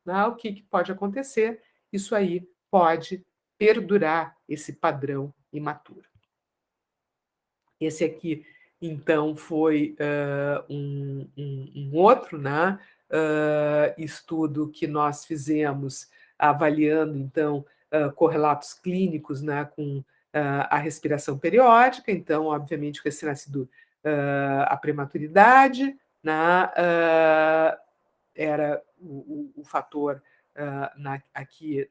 S1: né, o que pode acontecer? Isso aí pode perdurar esse padrão imaturo. Esse aqui, então, foi um outro, né, estudo que nós fizemos avaliando, então, correlatos clínicos, né, com a respiração periódica. Então, obviamente, o recém-nascido, a prematuridade, né, era o fator aqui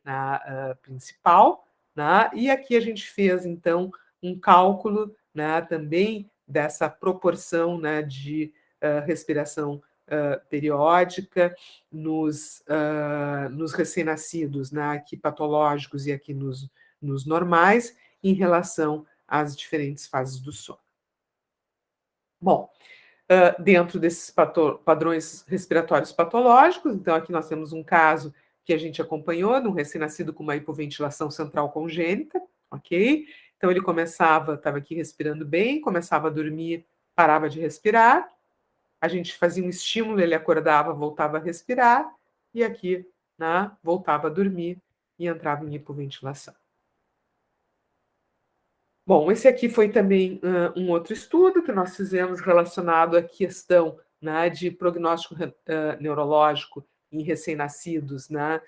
S1: principal, né? E aqui a gente fez, então, um cálculo, né, também dessa proporção, né, de respiração periódica nos recém-nascidos, né, aqui patológicos e aqui nos normais, em relação às diferentes fases do sono. Bom, dentro desses padrões respiratórios patológicos, então aqui nós temos um caso que a gente acompanhou, de um recém-nascido com uma hipoventilação central congênita, ok? Então ele estava aqui respirando bem, começava a dormir, parava de respirar, a gente fazia um estímulo, ele acordava, voltava a respirar, e aqui, né, voltava a dormir e entrava em hipoventilação. Bom, esse aqui foi também um outro estudo que nós fizemos relacionado à questão, né, de prognóstico neurológico em recém-nascidos, né,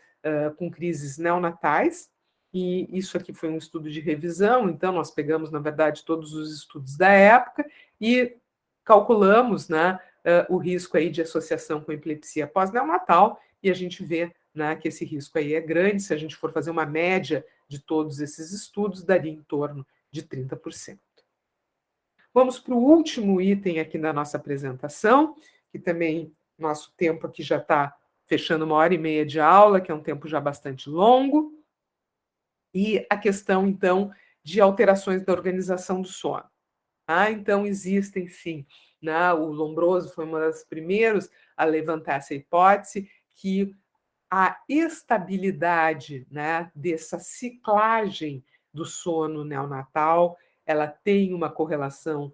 S1: com crises neonatais, e isso aqui foi um estudo de revisão. Então nós pegamos, na verdade, todos os estudos da época e calculamos, né, o risco aí de associação com epilepsia pós-neonatal, e a gente vê, né, que esse risco aí é grande. Se a gente for fazer uma média de todos esses estudos, daria em torno de 30%. Vamos para o último item aqui da nossa apresentação, que também nosso tempo aqui já está fechando 1h30 de aula, que é um tempo já bastante longo, e a questão, então, de alterações da organização do sono. Então, existem, sim, né, o Lombroso foi uma das primeiros a levantar essa hipótese, que a estabilidade, né, dessa ciclagem do sono neonatal, ela tem uma correlação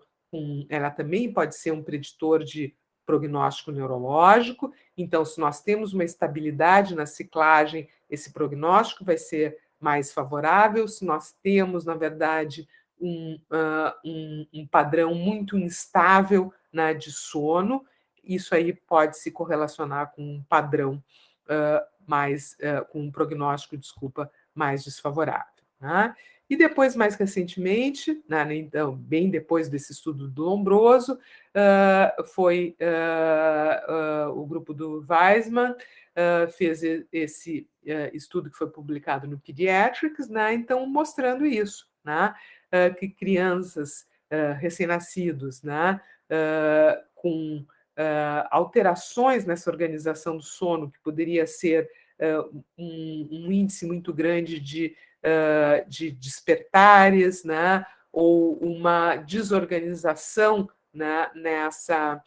S1: ela também pode ser um preditor de prognóstico neurológico. Então, se nós temos uma estabilidade na ciclagem, esse prognóstico vai ser mais favorável. Se nós temos, na verdade, um padrão muito instável, né, de sono. Isso aí pode se correlacionar com um padrão com um prognóstico, desculpa, mais desfavorável, né? E depois, mais recentemente, né, então, bem depois desse estudo do Lombroso, foi o grupo do Weissman, fez esse estudo que foi publicado no Pediatrics, né, então mostrando isso, né, que crianças recém-nascidos, né, com alterações nessa organização do sono, que poderia ser um índice muito grande de despertares, né, ou uma desorganização, né, nessa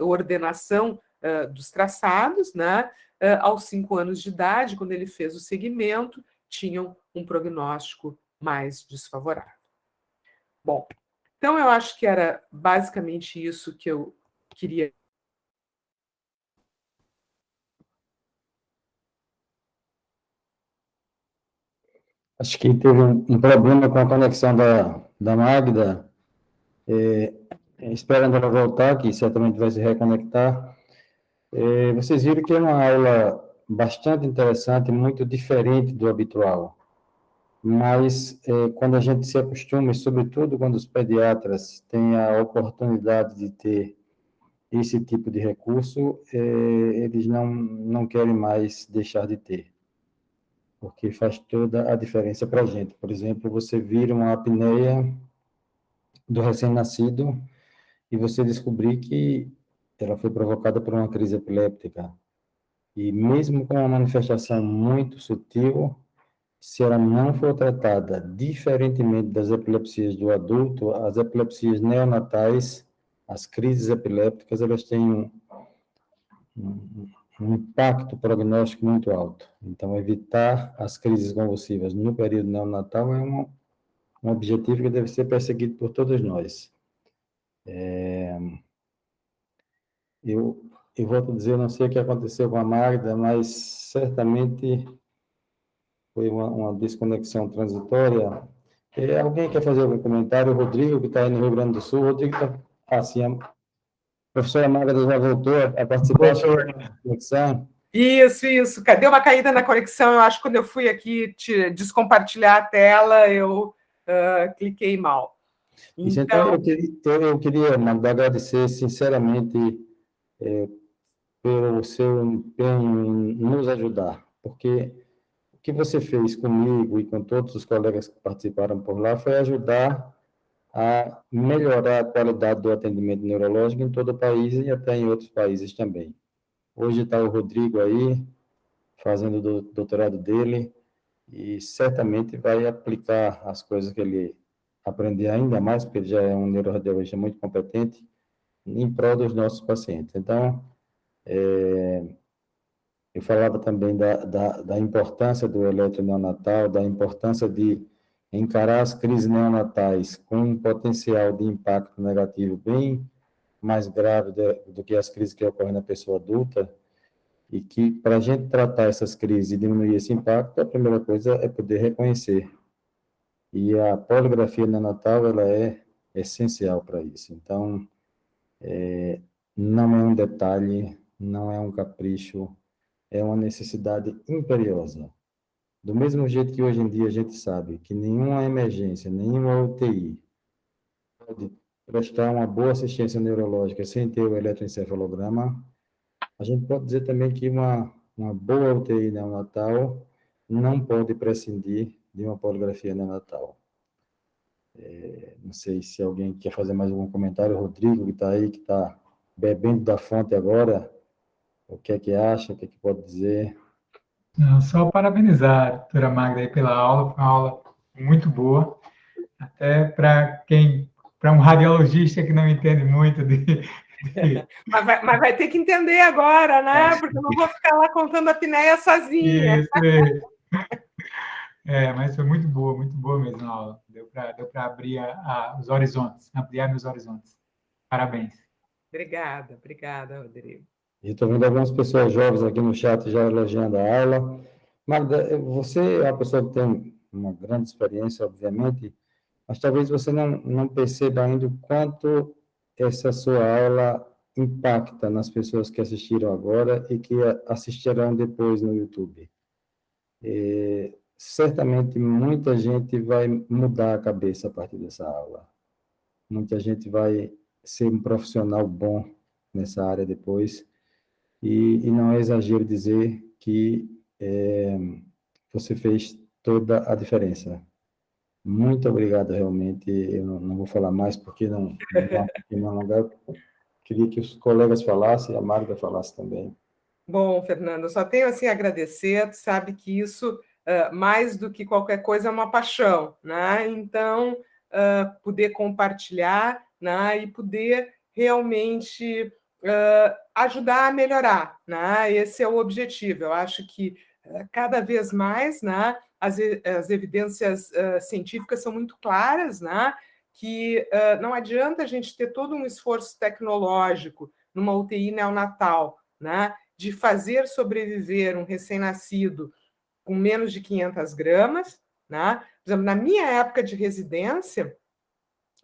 S1: ordenação dos traçados, né, aos 5 anos de idade, quando ele fez o segmento, tinham um prognóstico mais desfavorável. Bom, então eu acho que era basicamente isso que eu queria.
S2: Acho que teve um problema com a conexão da Magda, esperando ela voltar, que certamente vai se reconectar. Vocês viram que é uma aula bastante interessante, muito diferente do habitual. Mas quando a gente se acostuma, e sobretudo quando os pediatras têm a oportunidade de ter esse tipo de recurso, eles não querem mais deixar de ter, porque faz toda a diferença para a gente. Por exemplo, você vira uma apneia do recém-nascido e você descobrir que ela foi provocada por uma crise epiléptica. E mesmo com uma manifestação muito sutil, se ela não for tratada diferentemente das epilepsias do adulto, as epilepsias neonatais, as crises epilépticas, elas têm um impacto prognóstico muito alto. Então, evitar as crises convulsivas no período neonatal é um objetivo que deve ser perseguido por todos nós. Eu volto a dizer, não sei o que aconteceu com a Magda, mas certamente foi uma desconexão transitória. Alguém quer fazer algum comentário? O Rodrigo, que está aí no Rio Grande do Sul. O Rodrigo está... Assim, a professora Magda já voltou a participar da conexão.
S1: Isso. Deu uma caída na conexão, eu acho que quando eu fui aqui descompartilhar a tela, eu cliquei mal.
S2: Então, eu queria, Magda, agradecer sinceramente pelo seu empenho em nos ajudar, porque o que você fez comigo e com todos os colegas que participaram por lá foi ajudar a melhorar a qualidade do atendimento neurológico em todo o país e até em outros países também. Hoje está o Rodrigo aí, fazendo o doutorado dele, e certamente vai aplicar as coisas que ele aprendeu ainda mais, porque ele já é um neuroradiologista muito competente, em prol dos nossos pacientes. Então, eu falava também da importância do eletro neonatal, da importância de encarar as crises neonatais com um potencial de impacto negativo bem mais grave do que as crises que ocorrem na pessoa adulta, e que, para a gente tratar essas crises e diminuir esse impacto, a primeira coisa é poder reconhecer. E a poligrafia neonatal, ela é essencial para isso. Então, não é um detalhe, não é um capricho, é uma necessidade imperiosa. Do mesmo jeito que hoje em dia a gente sabe que nenhuma emergência, nenhuma UTI pode prestar uma boa assistência neurológica sem ter o eletroencefalograma, a gente pode dizer também que uma boa UTI neonatal não pode prescindir de uma poligrafia neonatal. Não sei se alguém quer fazer mais algum comentário. O Rodrigo, que está aí, que está bebendo da fonte agora, o que é que acha, o que é que pode dizer?
S4: Não, só parabenizar a doutora Magda aí pela aula, foi uma aula muito boa, até para um radiologista que não entende muito
S1: Mas vai ter que entender agora, né? Porque eu não vou ficar lá contando a apneia sozinha.
S4: Isso. Mas foi muito boa mesmo a aula. Deu para abrir os horizontes, ampliar meus horizontes. Parabéns.
S1: Obrigada, Rodrigo.
S2: E estou vendo algumas pessoas jovens aqui no chat já elogiando a aula. Magda, você é uma pessoa que tem uma grande experiência, obviamente, mas talvez você não perceba ainda o quanto essa sua aula impacta nas pessoas que assistiram agora e que assistirão depois no YouTube. Certamente muita gente vai mudar a cabeça a partir dessa aula. Muita gente vai ser um profissional bom nessa área depois. E não é exagero dizer que você fez toda a diferença. Muito obrigado, realmente. Eu não vou falar mais porque não alongar. Queria que os colegas falassem, a Magda falasse também.
S1: Bom, Fernando, eu só tenho assim a agradecer, tu sabe que isso, mais do que qualquer coisa, é uma paixão, né? Então, poder compartilhar, né? E poder realmente ajudar a melhorar, né? Esse é o objetivo. Eu acho que cada vez mais, né? As evidências científicas são muito claras, né? Que não adianta a gente ter todo um esforço tecnológico numa UTI neonatal, né? De fazer sobreviver um recém-nascido com menos de 500 gramas. Né? Por exemplo, na minha época de residência,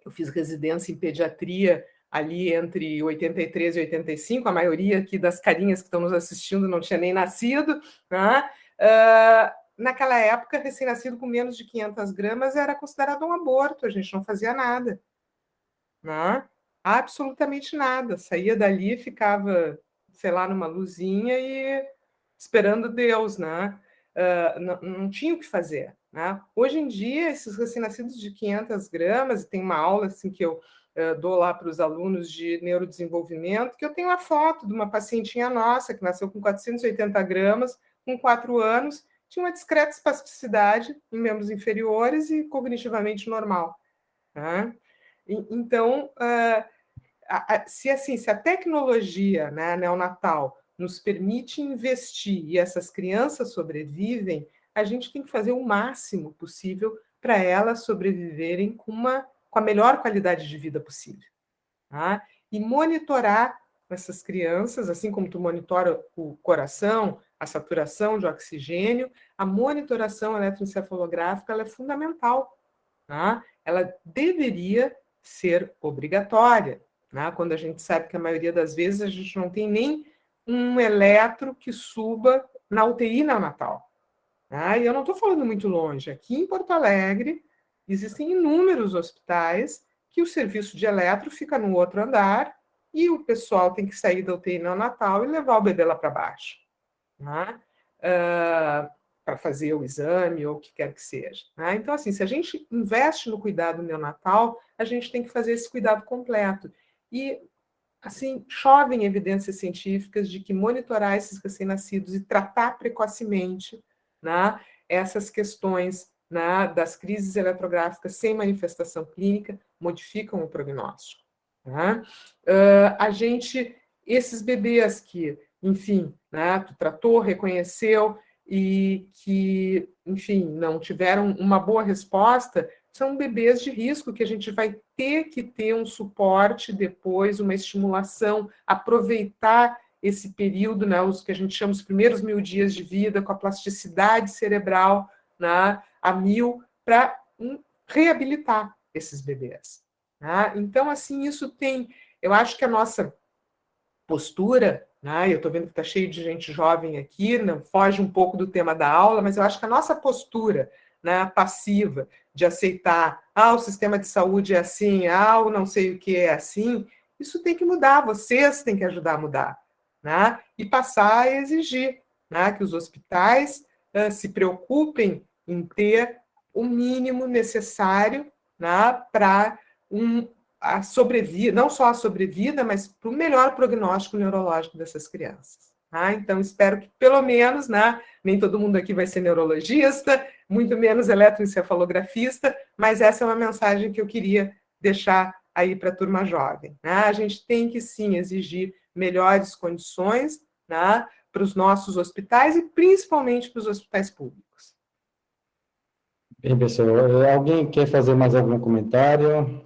S1: eu fiz residência em pediatria ali entre 83 e 85, a maioria aqui das carinhas que estão nos assistindo não tinha nem nascido. Né? Naquela época, recém-nascido com menos de 500 gramas era considerado um aborto, a gente não fazia nada. Né? Absolutamente nada. Saía dali, ficava, sei lá, numa luzinha e esperando Deus, né? Não tinha o que fazer. Né? Hoje em dia, esses recém-nascidos de 500 gramas, e tem uma aula assim, que eu dou lá para os alunos de neurodesenvolvimento, que eu tenho a foto de uma pacientinha nossa que nasceu com 480 gramas, com 4 anos, tinha uma discreta espasticidade em membros inferiores e cognitivamente normal. Né? Então, se a tecnologia, né, neonatal nos permite investir e essas crianças sobrevivem, a gente tem que fazer o máximo possível para elas sobreviverem com a melhor qualidade de vida possível. Tá? E monitorar essas crianças, assim como tu monitora o coração, a saturação de oxigênio, a monitoração eletroencefalográfica ela é fundamental. Tá? Ela deveria ser obrigatória, né? Quando a gente sabe que a maioria das vezes a gente não tem nem um eletro que suba na UTI neonatal. Tá? E eu não estou falando muito longe. Aqui em Porto Alegre, existem inúmeros hospitais que o serviço de eletro fica no outro andar e o pessoal tem que sair da UTI neonatal e levar o bebê lá para baixo. Né? Para fazer o exame ou o que quer que seja. Né? Então, assim, se a gente investe no cuidado neonatal, a gente tem que fazer esse cuidado completo. E, assim, chovem evidências científicas de que monitorar esses recém-nascidos e tratar precocemente, né, essas questões, né, das crises eletrográficas sem manifestação clínica modificam o prognóstico. Né? Esses bebês que, enfim, né, tu tratou, reconheceu e que, enfim, não tiveram uma boa resposta, são bebês de risco que a gente vai ter que ter um suporte depois, uma estimulação, aproveitar esse período, né, os que a gente chama os primeiros 1000 dias de vida, com a plasticidade cerebral, né, a 1000, para reabilitar esses bebês. Né? Então, assim, eu acho que a nossa postura, né? Eu estou vendo que está cheio de gente jovem aqui, não foge um pouco do tema da aula, mas eu acho que a nossa postura, né, passiva, de aceitar, o sistema de saúde é assim, o não sei o que é assim, isso tem que mudar, vocês têm que ajudar a mudar, né? E passar a exigir, né, que os hospitais se preocupem em ter o mínimo necessário, né, para a sobrevida, não só a sobrevida, mas para o melhor prognóstico neurológico dessas crianças. Tá? Então, espero que, pelo menos, né, nem todo mundo aqui vai ser neurologista, muito menos eletroencefalografista, mas essa é uma mensagem que eu queria deixar aí para a turma jovem. Né? A gente tem que, sim, exigir melhores condições, né, para os nossos hospitais e principalmente para os hospitais públicos.
S2: Bem, pessoal, alguém quer fazer mais algum comentário?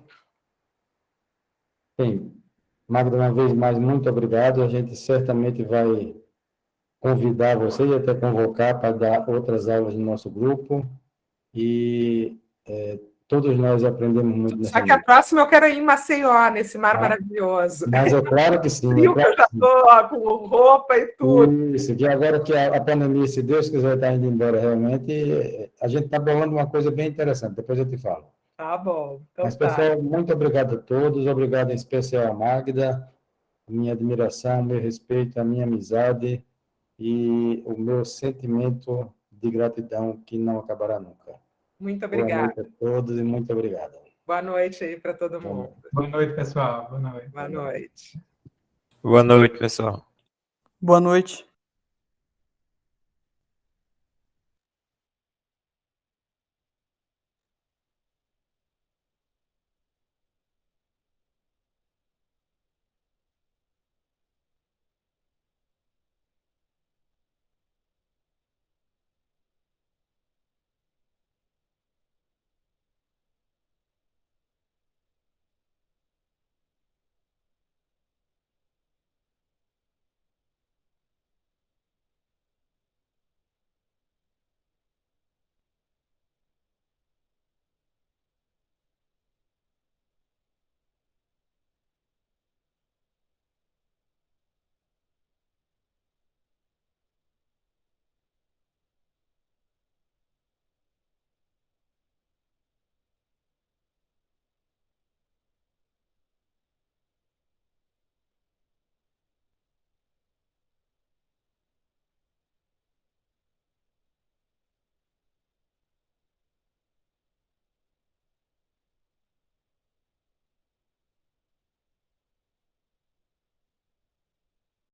S2: Bem, Magda, uma vez mais, muito obrigado. A gente certamente vai convidar você e até convocar para dar outras aulas no nosso grupo. e todos nós aprendemos muito nessa
S1: Só que a
S2: noite.
S1: próxima eu quero ir em Maceió, nesse mar maravilhoso.
S2: Mas é claro que sim.
S1: Frio,
S2: É claro
S1: que eu já
S2: que sim.
S1: estou com roupa e tudo.
S2: Isso, que agora que a pandemia, se Deus quiser, está indo embora realmente, a gente está bolando uma coisa bem interessante, depois eu te falo.
S1: Tá bom, então
S2: Mas,
S1: tá.
S2: pessoal, muito obrigado a todos, obrigado em especial a Magda, minha admiração, meu respeito, a minha amizade e o meu sentimento de gratidão que não acabará nunca.
S1: Muito
S2: Boa
S1: obrigada.
S2: noite a todos e muito obrigado.
S1: Boa noite aí para todo mundo.
S4: Boa noite, pessoal. Boa noite.
S1: Boa noite.
S5: Boa noite, pessoal.
S6: Boa noite.